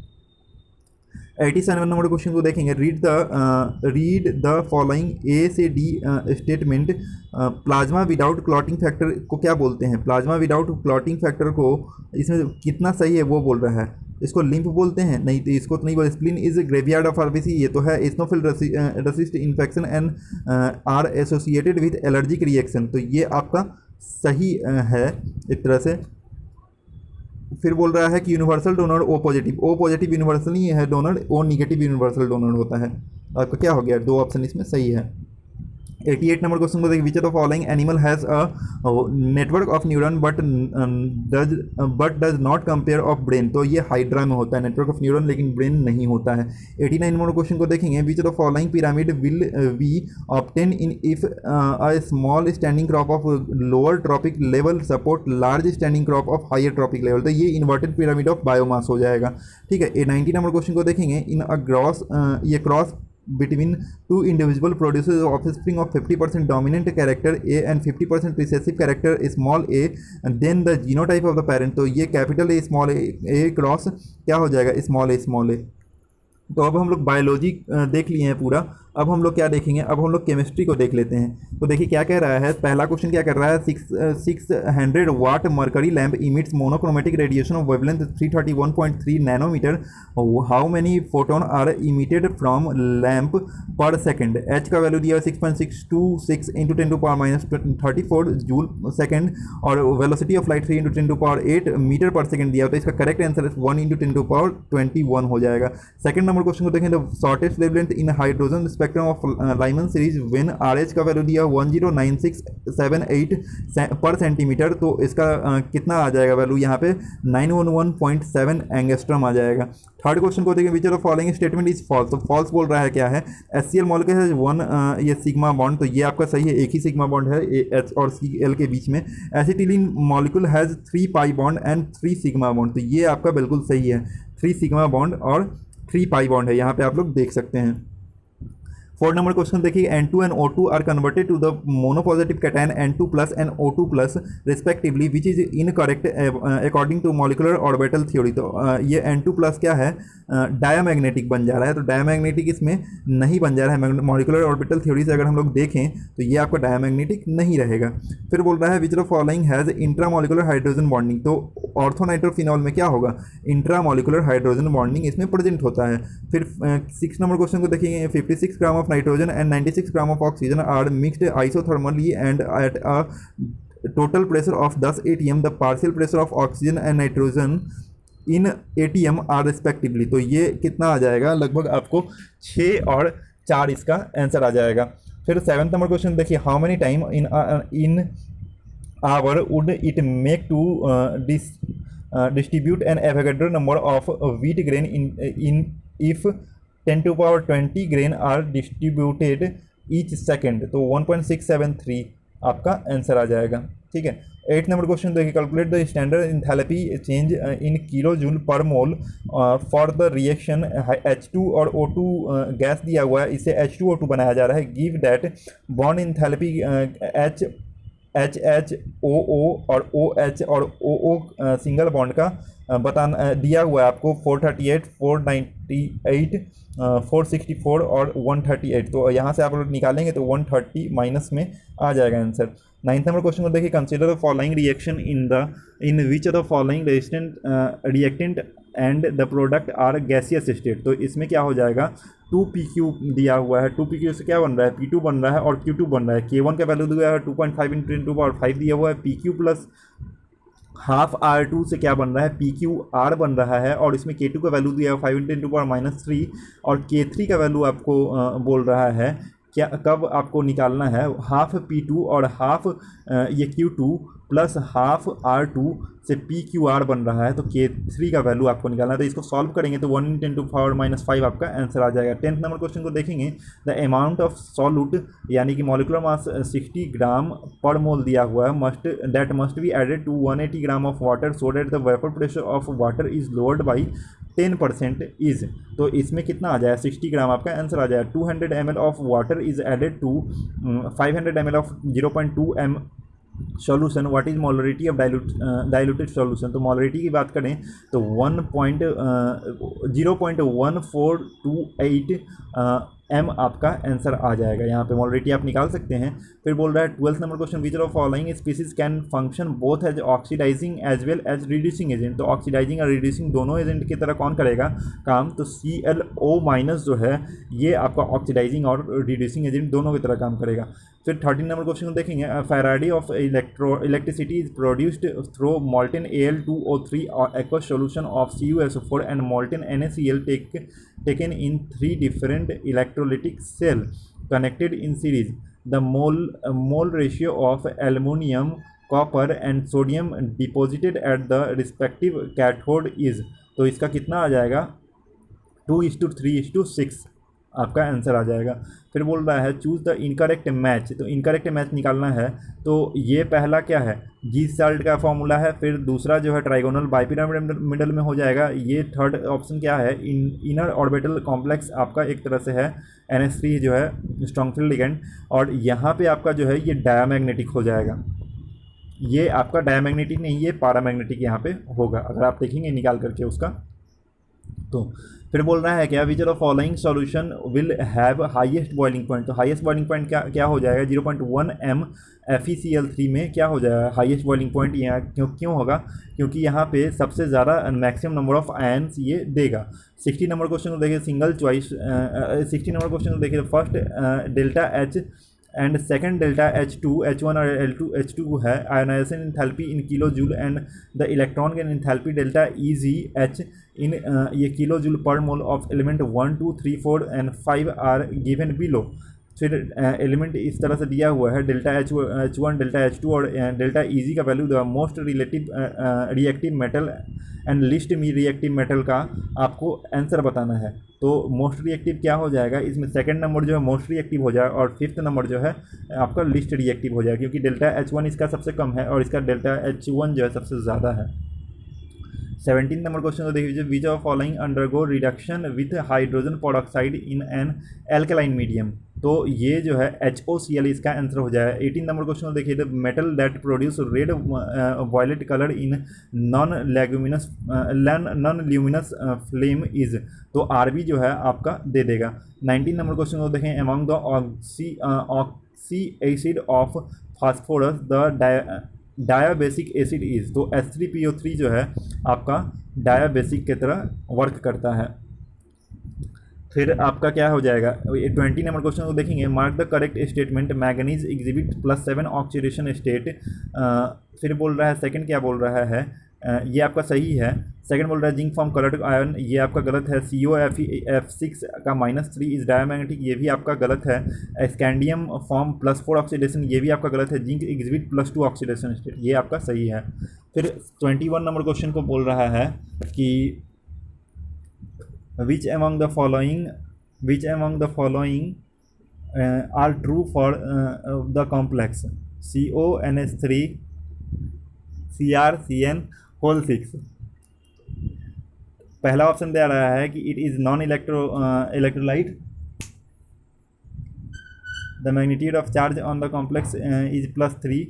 87 नंबर क्वेश्चन को देखेंगे, रीड द फॉलोइंग ए से D statement. Plasma without clotting factor को क्या बोलते हैं, प्लाज्मा विदाउट क्लॉटिंग फैक्टर को इसमें कितना सही है वो बोल रहा है, इसको लिम्फ बोलते हैं, नहीं तो इसको तो नहीं बोलते। Spleen is graveyard of RBC, ये तो है। Eosinophil resist infection and are associated with allergic reaction, तो ये आपका सही है एक तरह से। फिर बोल रहा है कि universal donor O positive universal नहीं है donor, O negative universal donor होता है। आपका क्या हो गया, दो ऑप्शन इसमें सही है। 88 नंबर क्वेश्चन को देखिए, which of following animal has a network of neuron but does not compare of brain, तो ये हाइड्रा में होता है नेटवर्क ऑफ न्यूरॉन, लेकिन ब्रेन नहीं होता है। 89 नंबर क्वेश्चन को देखेंगे, which of following pyramid will we obtain in if a small standing crop of lower trophic level support large standing crop of higher trophic level, तो ये inverted pyramid of biomass हो जाएगा, ठीक है। 90 number question को देखेंगे, इन a gross ये cross between two individual produces offspring of 50% dominant character A and 50% recessive character small a, and then the genotype of the parent, तो ये capital A small a cross क्या हो जाएगा, small ए। तो अब हम लोग बायोलॉजी देख लिए हैं पूरा, अब हम लोग क्या देखेंगे, अब हम लोग केमिस्ट्री को देख लेते हैं। तो देखिए क्या कह रहा है, पहला क्वेश्चन क्या कर रहा है, 600 watt mercury lamp emits monochromatic radiation of wavelength 331.3 nanometre, how many photon are emitted from lamp per second. H का वैल्यू दिया 6.626 इंटू 10⁻34 जूल सेकेंड, और velocity of light 3 into 10⁸ metre per second दिया, तो इसका करेक्ट आंसर 1 इंटू 10⁻21 हो जाएगा। Second number question को देखें, the shortest wavelength in hydrogen spectrum of Lyman series when RH का वैल्यू दिया 109678 पर सेंटीमीटर, तो इसका कितना आ जाएगा वैल्यू यहाँ पे 911.7 एंगस्ट्रम आ जाएगा। थर्ड क्वेश्चन को देखें, which of the following statement is false, तो फॉल्स बोल रहा है क्या है, HCl मॉलिक्यूल है 1 ये सिग्मा बॉन्ड, तो ये आपका सही है, एक ही सिग्मा बॉन्ड है H और Cl के बीच में। Acetylene molecule has 3 pi bond and 3 sigma bond, तो ये आपका बिल्कुल सही है, 3 सिग्मा बॉन्ड और 3 पाई बॉन्ड है, यहाँ पे आप लोग देख सकते हैं। फोर्थ नंबर क्वेश्चन देखिए, N2 and O2 are converted to the monopositive cation N2+ and O2+ respectively, which is incorrect according to molecular orbital theory. तो ये N2+ क्या है, डायामैग्नेटिक बन जा रहा है, तो डायामैग्नेटिक इसमें नहीं बन जा रहा है, मॉलिकुलर ऑर्बिटल थ्योरी से अगर हम लोग देखें तो ये आपका डायामैग्नेटिक नहीं रहेगा। फिर बोल रहा है which of following has intramolecular hydrogen bonding, तो ऑर्थोनाइट्रोफिनॉल में क्या होगा, इंट्रामॉलिकुलर हाइड्रोजन बॉन्डिंग इसमें प्रेजेंट होता है। फिर 6 नंबर क्वेश्चन को देखेंगे, 56 gram of nitrogen and 96 gram of oxygen are mixed isothermally and at a total pressure of 10 atm, the partial pressure of oxygen and nitrogen in atm are respectively, तो ये कितना आ जाएगा, लगभग आपको 6 और 4 इसका आंसर आ जाएगा। फिर 7th नंबर क्वेश्चन देखिए, how many time in hour would it make to distribute an Avogadro number of wheat grain in if 10⁻20 grain are distributed each second, तो 1.673 आपका आंसर आ जाएगा। ठीक है। 8 नंबर क्वेश्चन देखिए, calculate the standard enthalpy change in kilo joule per mole for the reaction H2 और O2 gas दिया हुआ है, इसे H2O2 बनाया जा रहा है। Give that bond enthalpy HHOO और OH और OO सिंगल बॉन्ड का बताना दिया हुआ है आपको 438, 498, 464 और 138। तो यहाँ से आप लोग निकालेंगे तो 130 माइनस में आ जाएगा आंसर। 9th नंबर क्वेश्चन को देखिए, consider the following reaction in which of the following reactant and the product are gaseous state. तो इसमें क्या हो जाएगा, 2pq दिया हुआ है, 2pq से क्या बन रहा है, p2 बन रहा है और q2 बन रहा है। k1 का वैल्यू दिया है 2.5 × 10⁻5 दिया हुआ है। pq प्लस हाफ r2 से क्या बन रहा है, pqr बन रहा है, और इसमें k2 का वैल्यू दिया है 5 × 10⁻³ और k3 का वैल्यू आपको बोल रहा है क्या, कब आपको निकालना है, हाफ p2 और हाफ ये q2 प्लस हाफ r2 से pqr बन रहा है, तो k3 का वैल्यू आपको निकालना है। तो इसको सॉल्व करेंगे तो 1 × 10⁻5 आपका आंसर आ जाएगा। 10th नंबर क्वेश्चन को देखेंगे, द अमाउंट ऑफ सॉल्यूट यानी कि मॉलिक्यूलर मास 60 ग्राम पर मोल दिया हुआ है, must be added to 180 gram of water so that the vapour pressure of water is lowered by 10% is. तो इसमें कितना आ जाएगा, 60 ग्राम आपका आंसर आ जाएगा। 200 ml of water is added to 500 ml of 0.2 m solution, what is molarity of diluted solution. तो molarity की बात करें तो 0.1428 m आपका आंसर आ जाएगा। यहाँ पे मोलरिटी आप निकाल सकते हैं। फिर बोल रहा है 12th number question, which of following species can function both as oxidising as well as reducing agent. तो ऑक्सीडाइजिंग और रिड्यूसिंग दोनों एजेंट की तरह कौन करेगा काम, तो ClO- जो है ये आपका ऑक्सीडाइजिंग और रिड्यूसिंग एजेंट दोनों की तरह काम करेगा। फिर 13 नंबर क्वेश्चन को देखेंगे, Faraday of electricity is produced through molten Al2O3 aqueous solution of CuSO4 and molten NaCl taken in 3 different electrolytic cell connected in series. The mole ratio of aluminium, copper and sodium deposited at the respective cathode is। तो इसका कितना आ जाएगा, 2:3:6 आपका answer आ जाएगा। फिर बोल रहा है चूज़ द इनकरेक्ट मैच। तो इनकरेक्ट मैच निकालना है, तो ये पहला क्या है, जी साल्ट का फॉर्मूला है। फिर दूसरा जो है ट्राइगोनल बाइपिरामिडल में हो जाएगा। ये थर्ड ऑप्शन क्या है, इनर ऑर्बिटल कॉम्प्लेक्स आपका एक तरह से है NH3 जो है स्ट्रॉन्ग फील्ड लिगेंड, और यहाँ पे आपका जो है ये डायामैग्नेटिक हो जाएगा। ये आपका डायामैग्नेटिक नहीं, ये पैरामैग्नेटिक यहाँ पे होगा अगर आप देखेंगे निकाल करके उसका। तो फिर बोल रहा है क्या, विच of following solution will have highest boiling point. तो हाईएस्ट बॉइलिंग पॉइंट क्या हो जाएगा, 0.1 m FeCl3 में क्या हो जाएगा हाईएस्ट बॉइलिंग पॉइंट। यहाँ क्यों होगा, क्योंकि यहाँ पे सबसे ज़्यादा मैक्सिमम नंबर ऑफ आयन्स ये देगा। 60 नंबर क्वेश्चन को देखिए, सिंगल चॉइस 60 नंबर क्वेश्चन को देखिए, first delta H and second delta H2 H1 और H2 है। Ionisation enthalpy in kilo joule and the electron के इंथैल्पी डेल्टा EgH इन ये kilo joule per mole of element 1, 2, 3, 4 and 5 are given below. फिर element इस तरह से दिया हुआ है, डेल्टा H1 डेल्टा H2 और डेल्टा Eg का value the most reactive metal and list me reactive metal का आपको आंसर बताना है। तो मोस्ट रिएक्टिव क्या हो जाएगा, इसमें सेकंड नंबर जो है मोस्ट रिएक्टिव हो जाएगा और फिफ्थ नंबर जो है आपका लिस्ट रिएक्टिव हो जाएगा, क्योंकि डेल्टा H1 इसका सबसे कम है और इसका डेल्टा H1 जो है सबसे ज़्यादा है। 17 नंबर क्वेश्चन को देखिए, which of following undergo reduction with hydrogen peroxide in an alkaline medium. तो ये जो है HOCl इसका आंसर हो जाएगा। 18 नंबर क्वेश्चन को देखिए, the metal that produce red violet colour in non luminous flame is. तो RB जो है आपका दे देगा। 19 नंबर क्वेश्चन को देखें, among the oxy acid of phosphorus the dibasic acid is. तो H3PO3 जो है आपका डायाबेसिक की तरह वर्क करता है। फिर आपका क्या हो जाएगा, 20 नंबर क्वेश्चन को देखेंगे, mark the correct statement manganese exhibit +7 oxidation state. फिर बोल रहा है सेकंड क्या बोल रहा है, ये आपका सही है। सेकंड बोल रहा है जिंक फॉर्म कलर्ड आयन, ये आपका गलत है। COF6 का -3 इज डायमैग्नेटिक, ये भी आपका गलत है। स्कैंडियम फॉर्म +4 ऑक्सीडेशन, ये भी आपका गलत है। जिंक एग्जिबिट +2 ऑक्सीडेशन स्टेट, ये आपका सही है। फिर 21 नंबर क्वेश्चन को बोल रहा है कि which among the following are true for the complex CONH3 CrCN whole 6। पहला ऑप्शन दे रहा है कि it is non electrolyte, the magnitude of charge on the complex is +3,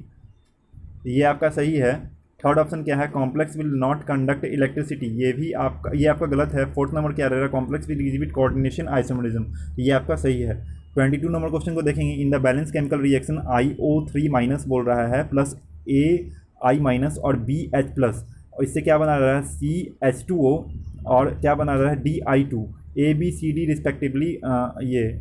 ये आपका सही है। थर्ड ऑप्शन क्या है, complex will not conduct electricity, ये आपका गलत है। फोर्थ नंबर क्या रहेगा, complex will exhibit coordination isomerism, ये आपका सही है। 22 नंबर क्वेश्चन को देखेंगे, in the balance chemical reaction IO3- बोल रहा है प्लस AI- और BH+, और इससे क्या बना रहा है CH2O और क्या बना रहा है Di2, ABCD रिस्पेक्टिवली ये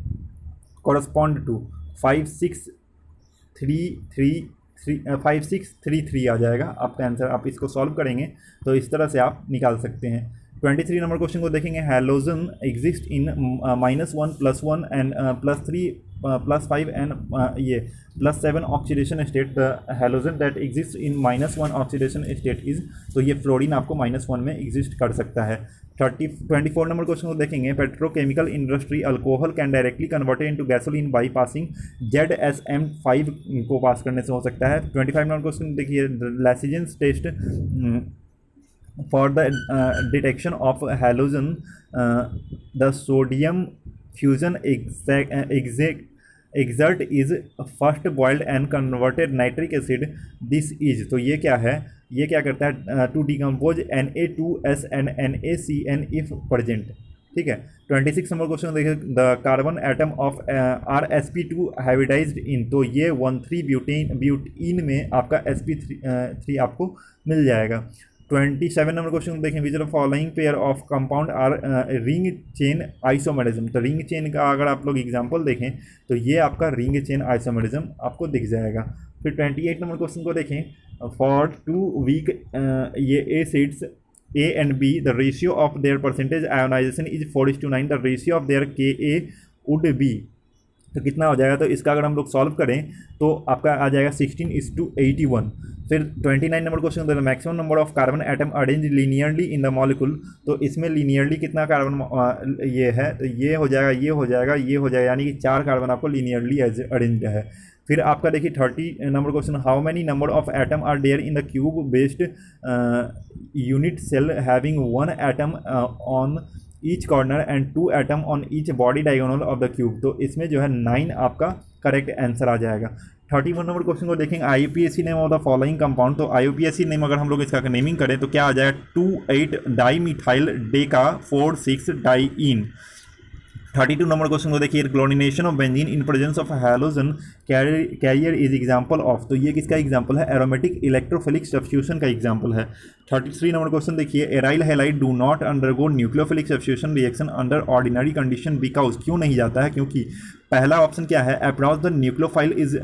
कॉरस्पॉन्ड टू 5633 आ जाएगा आपका आंसर। आप इसको सॉल्व करेंगे तो इस तरह से आप निकाल सकते हैं। 23 नंबर क्वेश्चन को देखेंगे, halogen exist in -1 +1 and +3 +5 and ये +7 oxidation state. The halogen that exist in -1 oxidation state is, तो ये फ्लोरीन आपको -1 में एग्जिस्ट कर सकता है। 24 नंबर क्वेश्चन को देखेंगे, petrochemical industry alcohol can directly converted into gasoline by passing ZSM5 को पास करने से हो सकता है। 25 नंबर क्वेश्चन देखिए, Lassaigne's test for the detection of halogen the sodium fusion exert is first boiled and converted nitric acid, this is, तो ये क्या है, ये क्या करता है, to decompose Na2S and NaCN if present, ठीक है। 26 नंबर क्वेश्चन देखिए, the carbon atom of RsP2 hybridised in, तो ये 1,3-ब्यूटीन में आपका sp3 आपको मिल जाएगा। 27 नंबर क्वेश्चन देखें, which of following pair of compound R ring chain isomerism, तो रिंग चेन का अगर आप लोग एग्जांपल देखें तो ये आपका रिंग चेन आइसोमेरिज्म आपको दिख जाएगा। फिर 28 नंबर क्वेश्चन को देखें, फॉर 2 वीक ये acids A and B, the ratio of their percentage ionization is 4:9, the ratio of their Ka would be, तो कितना हो जाएगा, तो इसका अगर हम लोग सॉल्व करें तो आपका आ जाएगा 16:81। फिर 29 नंबर क्वेश्चन देना, maximum number of carbon atom arrange linearly in the molecule, तो इसमें लीनियरली कितना कार्बन ये है, तो ये हो जाएगा, ये हो जाएगा, ये हो जाएगा, यानी कि 4 कार्बन आपको लीनियरली अरेंज है। फिर आपका देखिए 30 number question, how many number of atom are there in the cube based unit cell having 1 atom on each corner and 2 atom on each body diagonal of the cube, तो इसमें जो है 9 आपका correct answer आ जाएगा। 31 number question को देखेंगे, IUPAC name of the following compound, तो IUPAC नेम अगर हम लोग इसका नेमिंग करें तो क्या आ जाएगा, 2,8 dimethyl deca 4,6 diene. 32 number question को देखिए, chlorination of benzene in presence of halogen carrier is example of, तो ये किसका एग्जांपल है, एरोमेटिक इलेक्ट्रोफिलिक सब्स्टिट्यूशन का एग्जांपल है। 33 नंबर क्वेश्चन देखिए, aryl halide do not undergo nucleophilic substitution reaction under ordinary condition because, क्यों नहीं जाता है, क्योंकि पहला ऑप्शन क्या है, अप्रोच द न्यूक्लियोफाइल इज,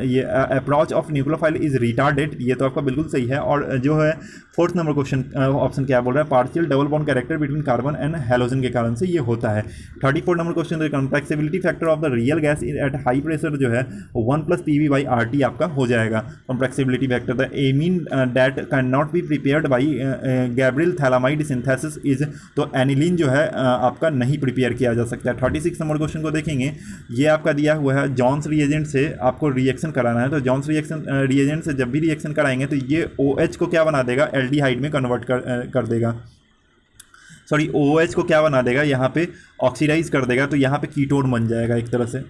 ये approach of nucleophile is retarded, ये तो आपका बिल्कुल सही है। और जो है फोर्थ नंबर क्वेश्चन ऑप्शन क्या बोल रहा है, partial double bond character between carbon and halogen के कारण से ये होता है। 34 number question, compressibility factor of the real gas at high pressure जो है 1 + PV/RT आपका हो जाएगा compressibility factor. The amine that can not be prepared by Gabriel phthalimide synthesis is, तो एनिलीन जो है आपका नहीं प्रिपेयर किया जा सकता है। 36 नंबर क्वेश्चन को देखेंगे, ये आपका दिया हुआ है जॉन्स रिएजेंट से आपको रिएक्शन कराना है, तो जॉन्स रिएजेंट से जब भी रिएक्शन कराएंगे तो ये OH को क्या बना देगा, एल्डिहाइड में कन्वर्ट कर देगा, सॉरी OH को क्या बना देगा, यहाँ पे ऑक्सीडाइज कर देगा, तो यहाँ पे कीटोन बन जाएगा एक तरह से।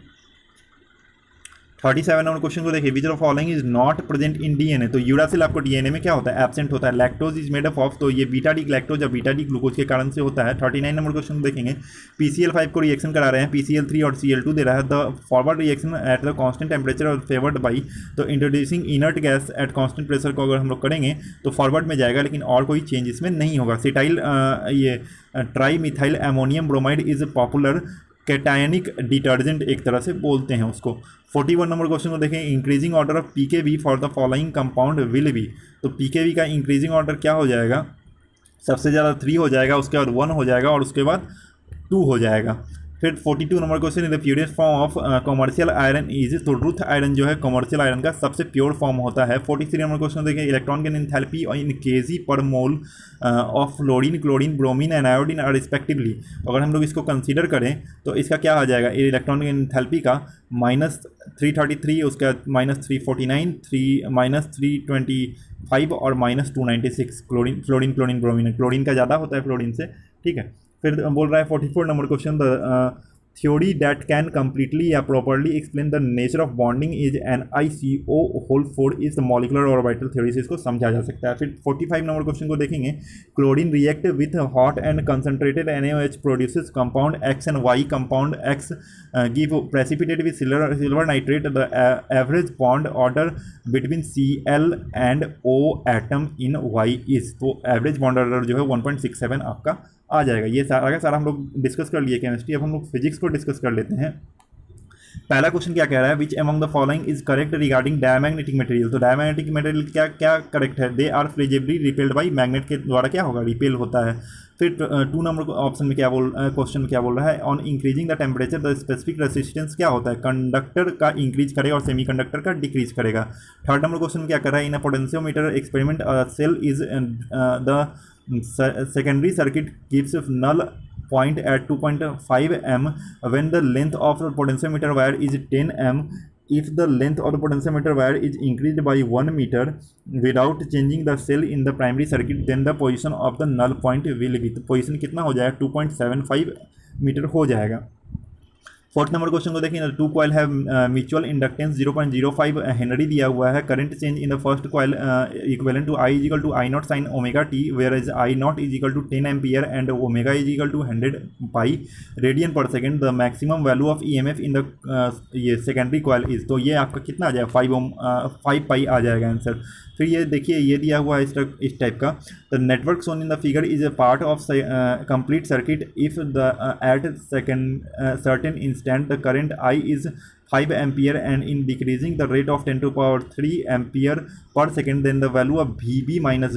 37 नंबर क्वेश्चन को देखिए, which of following is not present in DNA, तो यूरासिल आपको DNA में क्या होता है, एब्सेंट होता है। Lactose is made up of, तो ये बीटा डी लैक्टोज या बीटा डी ग्लूकोज के कारण से होता है। 39 नंबर क्वेश्चन देखेंगे, PCl5 को रिएक्शन करा रहे हैं, PCl3 और Cl2 दे रहा है, the forward reaction at the constant temperature और फेवर्ड बाई, तो introducing inert gas at constant pressure को अगर हम लोग करेंगे तो फॉरवर्ड में जाएगा, लेकिन और कोई चेंज इसमें नहीं होगा। सिटाइल ये tri methyl ammonium bromide is popular cationic detergent एक तरह से बोलते हैं उसको। 41 नंबर क्वेश्चन को देखें, increasing order of PKB for the following compound will be, तो PKB का इंक्रीजिंग ऑर्डर क्या हो जाएगा, सबसे ज़्यादा 3 हो जाएगा, उसके बाद 1 हो जाएगा और उसके बाद 2 हो जाएगा। फिर 42 number question, in the purest form of commercial iron is, तो रुथ आयरन जो है कमर्शियल आयरन का सबसे प्योर फॉर्म होता है। 43 नंबर क्वेश्चन देखिए, इलेक्ट्रॉन के enthalpy in kg per mole of fluorine, chlorine, bromine and iodine are respectively. अगर हम लोग इसको कंसीडर करें तो इसका क्या आ जाएगा, इलेक्ट्रॉन के एंथैल्पी का -333, उसका -349, -325 और -296। फ्लोरीन ब्रोमीन, क्लोरीन का ज़्यादा होता है फ्लोरीन से, ठीक है। फिर बोल रहा है 44 number question, the theory that can completely या properly explain the nature of bonding is NiCO4 is the molecular orbital theory से इसको समझा जा सकता है। फिर 45 नंबर क्वेश्चन को देखेंगे, chlorine react with hot and concentrated NaOH produces compound X and Y, compound X give precipitate with silver nitrate, the average bond order between Cl and O atom in Y is, तो average bond order जो है 1.67 आपका आ जाएगा। ये सारा का सारा हम लोग डिस्कस कर लिए केमिस्ट्री। अब हम लोग फिजिक्स को डिस्कस कर लेते हैं। पहला क्वेश्चन क्या कह रहा है, which among the following is correct regarding diamagnetic material. तो डायमैग्नेटिक मटेरियल क्या क्या करेक्ट है, दे आर फ्रीजेबली रिपेल्ड बाई मैग्नेट के द्वारा क्या होगा, रिपेल होता है। फिर 2 नंबर ऑप्शन में क्या क्वेश्चन में क्या बोल रहा है, on increasing the temperature the specific resistance क्या होता है, कंडक्टर का इंक्रीज करेगा और सेमीकंडक्टर का डिक्रीज करेगा। 3rd नंबर क्वेश्चन में क्या कर रहा है, in a potentiometer experiment cell is the secondary circuit gives null point at 2.5 m when the length of the potentiometer wire is 10 m. If the length of the potentiometer wire is increased by 1 meter without changing the cell in the primary circuit, then the position of the null point will be, तो position कितना हो जाएगा, 2.75 metre हो जाएगा। 4th number question को देखिए, 2 coil have mutual inductance 0.05 henry दिया हुआ है, current change in the first coil equivalent to I is to I0 sin omega t, where is I0 is to 10 ampere and omega is to 100 pi radian per second. The maximum value of EMF in the ये secondary coil is, तो ये आपका कितना आ जाएगा, 5 पाई आ जाएगा answer. फिर ये देखिए, ये दिया हुआ है इस टाइप का, the network shown in the figure is a part of complete circuit if the at certain instant the current I is 5 ampere and in decreasing the rate of 10⁻³ ampere per second, then the value of VB minus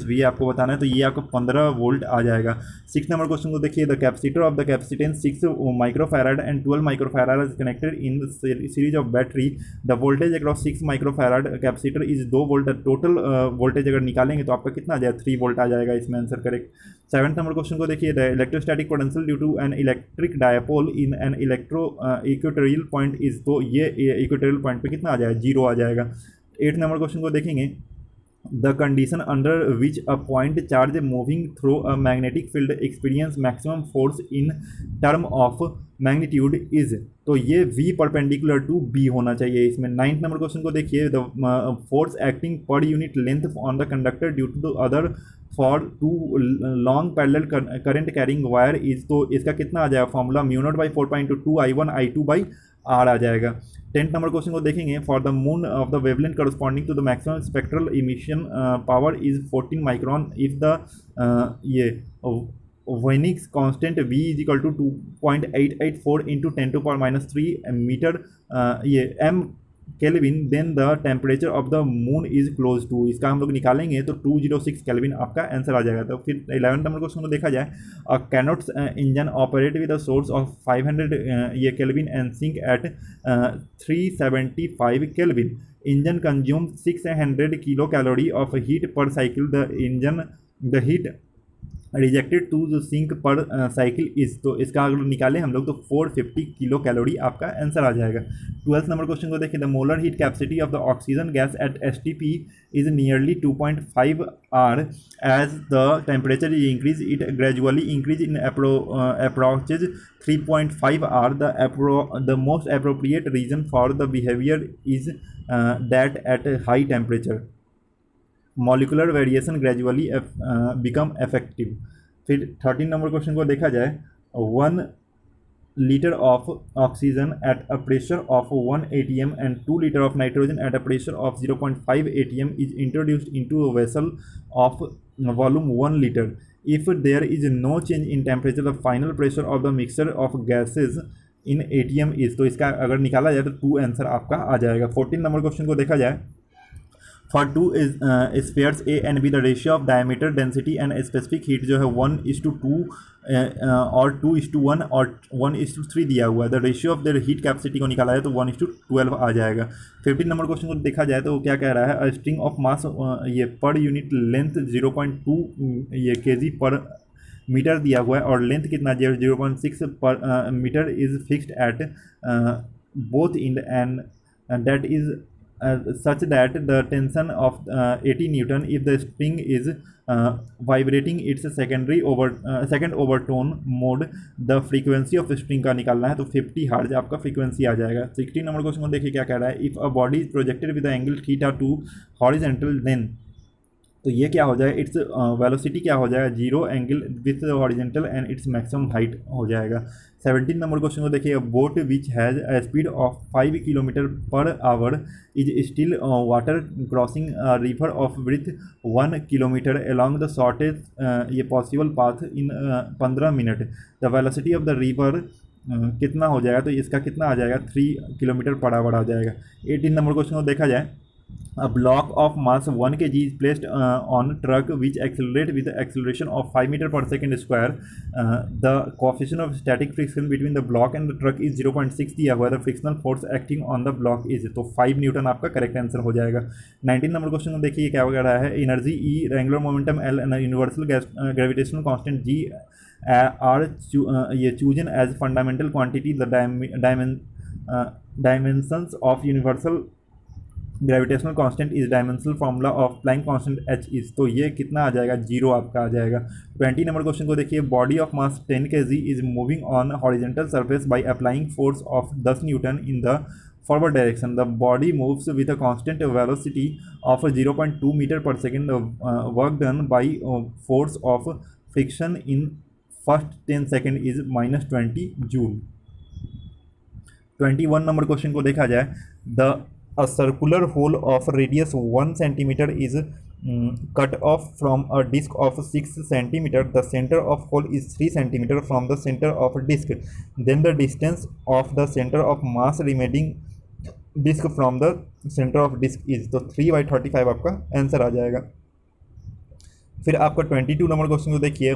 VA आपको बताना है, तो ये आपको 15 volt आ जाएगा। 6 number question को देखिए, the capacitor of the capacitance 6 microfarad and 12 microfarad is connected in series of battery, the voltage across 6 microfarad capacitor is 2 volt. Total voltage अगर निकालेंगे तो आपका कितना आ जाएगा, 3 वोल्ट आ जाएगा इसमें answer correct. 7th number question को देखिए, the electrostatic potential due to an electric dipole in an equatorial point is, तो ये इक्वेटोरियल पॉइंट पे कितना आ जाएगा, 0 आ जाएगा। 8th नंबर क्वेश्चन को देखेंगे, the condition under which a point charge moving through a magnetic field experience maximum force in term of magnitude is, तो ये V परपेंडिकुलर टू B होना चाहिए इसमें। 9th नंबर क्वेश्चन को देखिए, the force acting per unit length on the conductor due to the other for 2 long parallel current carrying wire is, तो इसका कितना आ जाएगा फॉर्मूला, μ0/4 I1 I2 R आ जाएगा। 10th नंबर क्वेश्चन को देखेंगे, for the moon of the wavelength corresponding to the maximum spectral emission power is 14 micron if the ये Wien's constant V is equal to 2.884 into 10⁻³ metre ये m kelvin, then the temperature of the moon is close to, इसका हम लोग निकालेंगे तो 206 kelvin आपका answer आ जाएगा। तो फिर 11th नंबर क्वेश्चन को देखा जाए, a Carnot's engine operate with a source of 500 ये kelvin and sink at 375 kelvin, engine consume 600 kilo calorie of heat per cycle, the heat rejected to the sink per cycle is, तो इसका अगर निकालें हम लोग तो 450 किलो कैलोरी आपका answer आ जाएगा। 12th नंबर क्वेश्चन को देखिए, the molar heat capacity of the oxygen gas at STP is nearly 2.5 R as the temperature is increase it gradually increase in approaches 3.5 R, the most appropriate reason for the behaviour is that at high temperature molecular variation gradually become effective. फिर 13 number question को देखा जाए, 1 liter of oxygen at a pressure of 1 atm and 2 liter of nitrogen at a pressure of 0.5 atm is introduced into a vessel of volume 1 liter. If there is no change in temperature, the final pressure of the mixture of gases in atm is, तो इसका अगर निकाला जाए तो 2 answer आपका आ जाएगा। 14 number question को देखा जाए, for to spheres A and be the ratio of diameter density and specific heat जो है 1:2 और 2:1 और 1:3 दिया हुआ है। The ratio of the heat capacity को निकाला है तो 1:12 आ जाएगा। 15 नंबर क्वेश्चन को देखा जाए तो वो क्या कह रहा है, अ स्ट्रिंग ऑफ मास ये पर यूनिट लेंथ 0.2 ये केजी पर मीटर दिया हुआ है और लेंथ कितना 0.6 per metre is fixed at both in end that is such that the tension of 80 Newton if the spring is vibrating its second overtone mode। the frequency of spring का निकालना है तो 50 hertz आपका frequency आ जाएगा। 16 number question को देखिए क्या कह रहा है, if a body is projected with angle theta to horizontal then, तो ये क्या हो जाएगा, इट्स वेलोसिटी क्या हो जाएगा 0 angle with horizontal and its maximum height हो जाएगा। 17 नंबर क्वेश्चन को देखिए, boat which has a speed of 5 kilometre per hour is still water crossing river of with 1 kilometre along the shortest ये possible path in 15 minute. The velocity of the river कितना हो जाएगा, तो इसका कितना आ जाएगा 3 किलोमीटर पर आवर आ जाएगा। 18 नंबर क्वेश्चन को देखा जाए, a block of mass 1 kg is placed on truck which accelerate with the acceleration of 5 meter per second square। the coefficient of static friction between the block and the truck is 0.6 दिया हुआ है। the frictional force acting on the block is, तो 5 Newton आपका correct answer हो जाएगा। 19 number question को देखिए क्या वगैरह है, energy E, angular momentum L and universal gravitational constant G are ये chosen as fundamental quantity. The dimensions of universal gravitational constant is dimensional formula of Planck constant H is, तो ये कितना आ जाएगा 0 आपका आ जाएगा। 20 नंबर क्वेश्चन को देखिए, body of mass 10 kg is moving on horizontal surface by applying force of 10 newton in the forward direction. The body moves with a constant velocity of 0.2 metre per second. Work done by force of friction in first 10 second is -20 joule. 21 number question को देखा जाए, the a circular hole of radius 1 centimeter is cut off from a disc of 6 centimeter। the center of hole is 3 centimeter from the center of disc। then the distance of the center of mass remaining disc from the center of disc is, तो 3/35 आपका answer आ जाएगा। फिर आपका 22 number question को देखिए,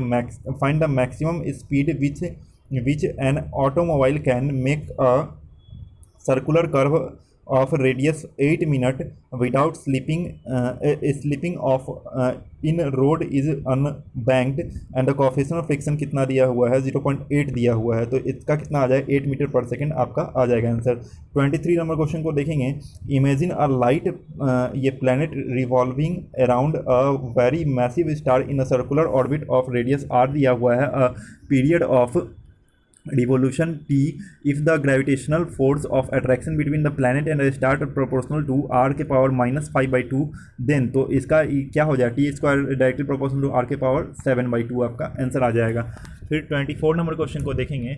find the maximum speed which an automobile can make a circular curve of radius 8 minute without slipping off in road is unbanked and the coefficient of friction कितना दिया हुआ है 0.8 दिया हुआ है, तो इसका कितना आ जाएगा 8 मीटर पर सेकेंड आपका आ जाएगा आंसर। 23 नंबर क्वेश्चन को देखेंगे, इमेजिन अ लाइट ये planet revolving around a very massive star in a circular orbit of radius r दिया हुआ है। A period of revolution t if the gravitational force of attraction between the planet and the star are proportional to r के power -5/2 then, तो इसका क्या हो जाएगा t square directly proportional to r के पावर 7/2 आपका आंसर आ जाएगा। फिर 24 नंबर क्वेश्चन को देखेंगे,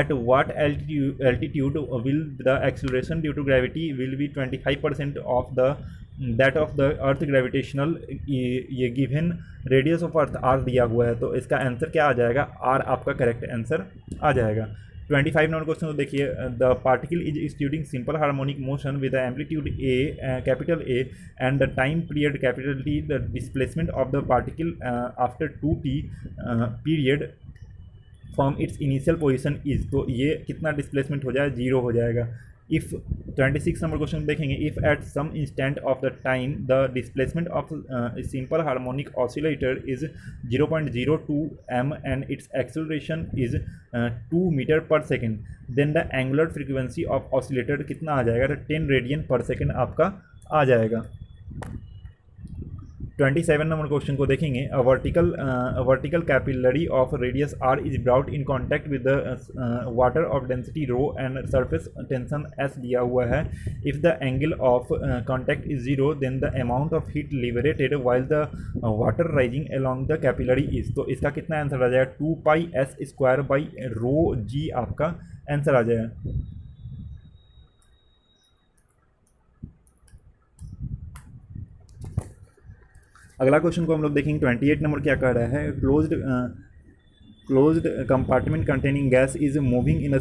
at what altitude will the acceleration due to gravity will be 25% of the that of the earth gravitational ये given radius of earth R दिया हुआ है, तो इसका आंसर क्या आ जाएगा आर आपका करेक्ट आंसर आ जाएगा। 25 नंबर क्वेश्चन को देखिए, the particle is executing simple harmonic motion with amplitude A capital A and the time period capital T. The displacement of the particle after 2t period from its initial position is, तो ये कितना displacement हो जाएगा 0 हो जाएगा। If 26 number question देखेंगे, if at some instant of the time the displacement of simple harmonic oscillator is 0.02 m and its acceleration is 2 metre per second, then the angular frequency of oscillator कितना आ जाएगा, तो 10 radian per second आपका आ जाएगा। 27 number question को देखेंगे, vertical capillary of radius r is brought in contact with the water of density rho and surface tension s दिया हुआ है। If the angle of contact is 0 then the amount of heat liberated while the water rising along the capillary is, तो इसका कितना answer आ जाएगा 2πs² आपका answer आ जाएगा। अगला क्वेश्चन को हम लोग देखेंगे 28 नंबर क्या कह रहा है, closed compartment containing gas is moving in a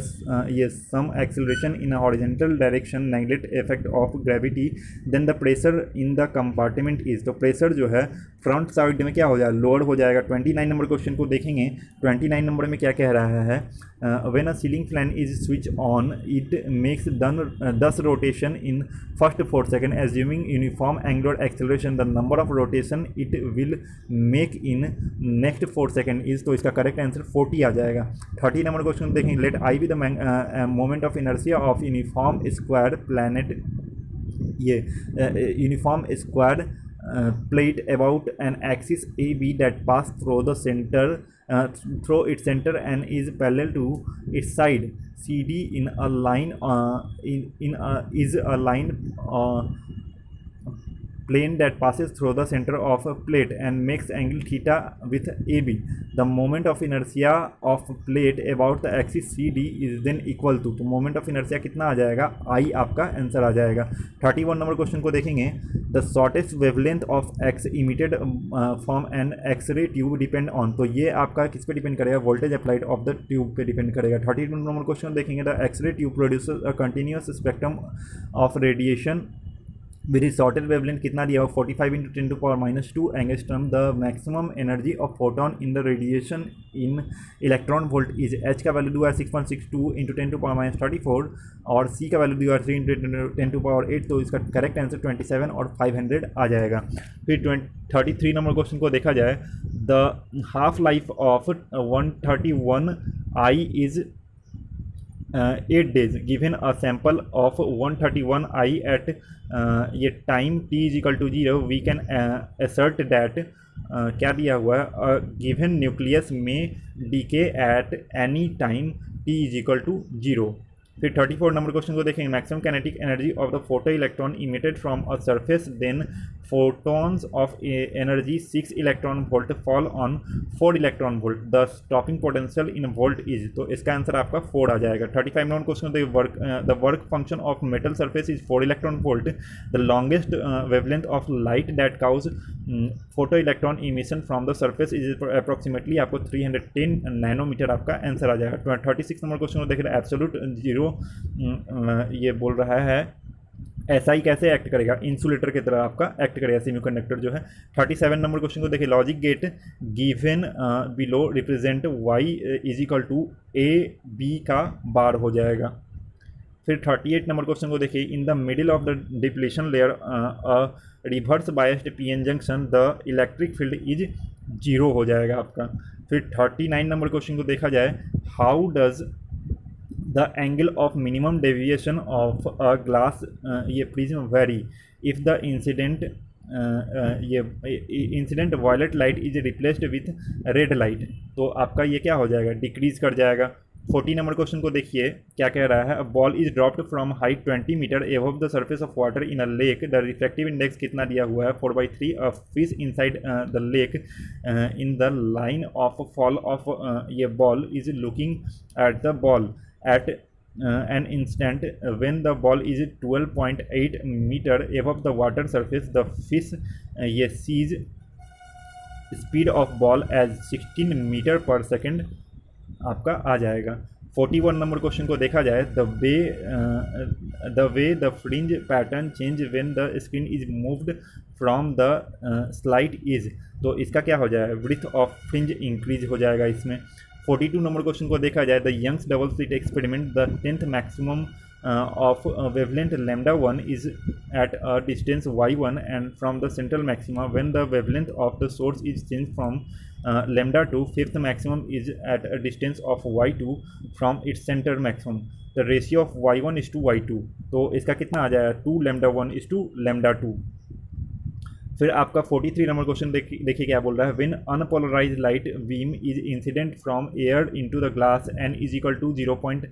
some acceleration in a horizontal direction, neglect effect of gravity, then the pressure in the compartment is, तो प्रेशर जो है फ्रंट साइड में क्या हो जाएगा, लोअर हो जाएगा। 29 नंबर क्वेश्चन को देखेंगे। 29 नंबर में क्या कह रहा है, when a ceiling fan is switch on it makes 10 rotation in first 4 second assuming uniform angular acceleration, the number of rotation it will make in next 4 second is, तो इसका correct answer 40 आ जाएगा। 30 number question देखेंगे। Let I be the moment of inertia of uniform square planet, ये uniform square plate about an axis AB that pass through the center through its center and is parallel to its side CD in a line is a line plane that passes through the center of a plate and makes angle theta with AB. The moment of inertia of plate about the axis CD is then equal to, तो moment of inertia कितना आ जाएगा, I आपका answer आ जाएगा। 31 number question को देखेंगे। The shortest wavelength of X emitted from an X-ray tube depend on, तो ये आपका किस पे डिपेंड करेगा, voltage applied of the tube पे डिपेंड करेगा। 32 नंबर क्वेश्चन देखेंगे। The X-ray tube produces a continuous spectrum of radiation with its shortest wavelength कितना दिया हुआ, 45 × 10⁻², angstrom. The maximum energy of photon in the radiation in electron volt is, H का value दिया है 6.62 × 10⁻34 और सी का वैल्यू दिया है 3 × 10⁸, तो इसका करेक्ट आंसर 27 और 500 आ जाएगा। फिर 33 नंबर क्वेश्चन को देखा जाए। The half life of 131I is 8 days, given a sample of 131I at ये time t = 0, we can assert that क्या दिया हुआ है, गिवन न्यूक्लियस में decay at any time t = 0। फिर 34 नंबर क्वेश्चन को देखेंगे। Maximum kinetic energy of the photo electron emitted from a surface, then photons of energy 6 electron volt fall on 4 electron volt, the stopping potential in volt is, तो इसका answer आपका 4 आ जाएगा। 35 number question, the work function of metal surface is 4 electron volt, the longest wavelength of light that cause photo electron emission from the surface is approximately आपको 310 nanometre, आपका answer आ जाएगा। 36 number question को देख रहे हैं। एब्सोल्यूट जीरो ये बोल रहा है SI कैसे एक्ट करेगा, इंसुलेटर की तरह आपका एक्ट करेगा सेमीकंडक्टर जो है। 37 नंबर क्वेश्चन को देखिए। Logic gate given below represent Y = AB का बार हो जाएगा। फिर 38 नंबर क्वेश्चन को देखिए। In the middle of the depletion layer reverse biased PN junction, the electric field is 0 हो जाएगा आपका। फिर 39 नंबर क्वेश्चन को देखा जाए। How does the angle of minimum deviation of a glass ये prism vary if the incident violet light is replaced with red light, तो आपका ये क्या हो जाएगा, डिक्रीज कर जाएगा। 40 नंबर क्वेश्चन को देखिए क्या कह रहा है। A ball is dropped from height 20 metre above the surface of water in a lake, the refractive index कितना दिया हुआ है, 4/3। A fish inside the lake in the line of fall of ये ball is looking at the ball at an instant when the ball is 12.8 meter above the water surface, the fish ये sees speed of ball as 16 meter per second, आपका आ जाएगा। 41 number question को देखा जाए। The way the fringe pattern change when the screen is moved from the slide is, तो इसका क्या हो जाएगा, विड्थ ऑफ फ्रिंज इंक्रीज हो जाएगा इसमें। 42 नंबर क्वेश्चन को देखा जाए। The Young's double slit experiment, the 10th maximum of wavelength λ1 is at a distance y1 and from the central maxima when the wavelength of the source is changed from λ2, 5th maximum is at a distance of y2 from its center maximum, the ratio of y1 is to y2, तो इसका कितना आ जाएगा 2λ1 is to λ2। फिर आपका 43 number question देखिए क्या बोल रहा है। When unpolarise light beam is incident from air into the glass n is equal to 0.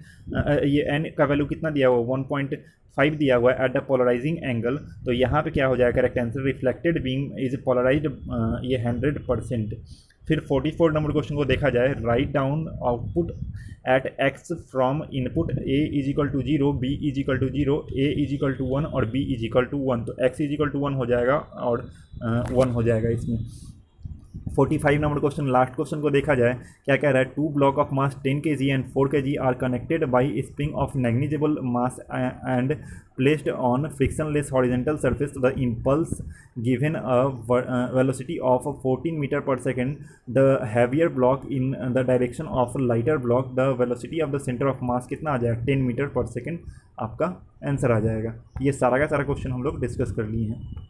ये n का वैल्यू कितना दिया हुआ 1.5 दिया हुआ है एट द पोलराइजिंग एंगल, तो यहाँ पे क्या हो जाएगा correct answer reflected beam is polarised ये 100%। फिर 44 नंबर क्वेश्चन को देखा जाए। Right down output at x from input a is equal to 0, b is equal to 0, a is equal to 1 और b इज इक्वल टू 1, तो x is equal to 1 हो जाएगा और 1 हो जाएगा इसमें। 45 नंबर क्वेश्चन, लास्ट क्वेश्चन को देखा जाए, क्या कह रहा है, 2 block of mass 10 kg and 4 kg are connected by spring of negligible mass and placed on frictionless horizontal surface, the impulse given a velocity of 14 metre per second, the heavier block in the direction of lighter block, the velocity of the centre of mass कितना आ जाएगा, 10 metre per second आपका answer आ जाएगा। ये सारा का सारा क्वेश्चन हम लोग डिस्कस कर लिए हैं।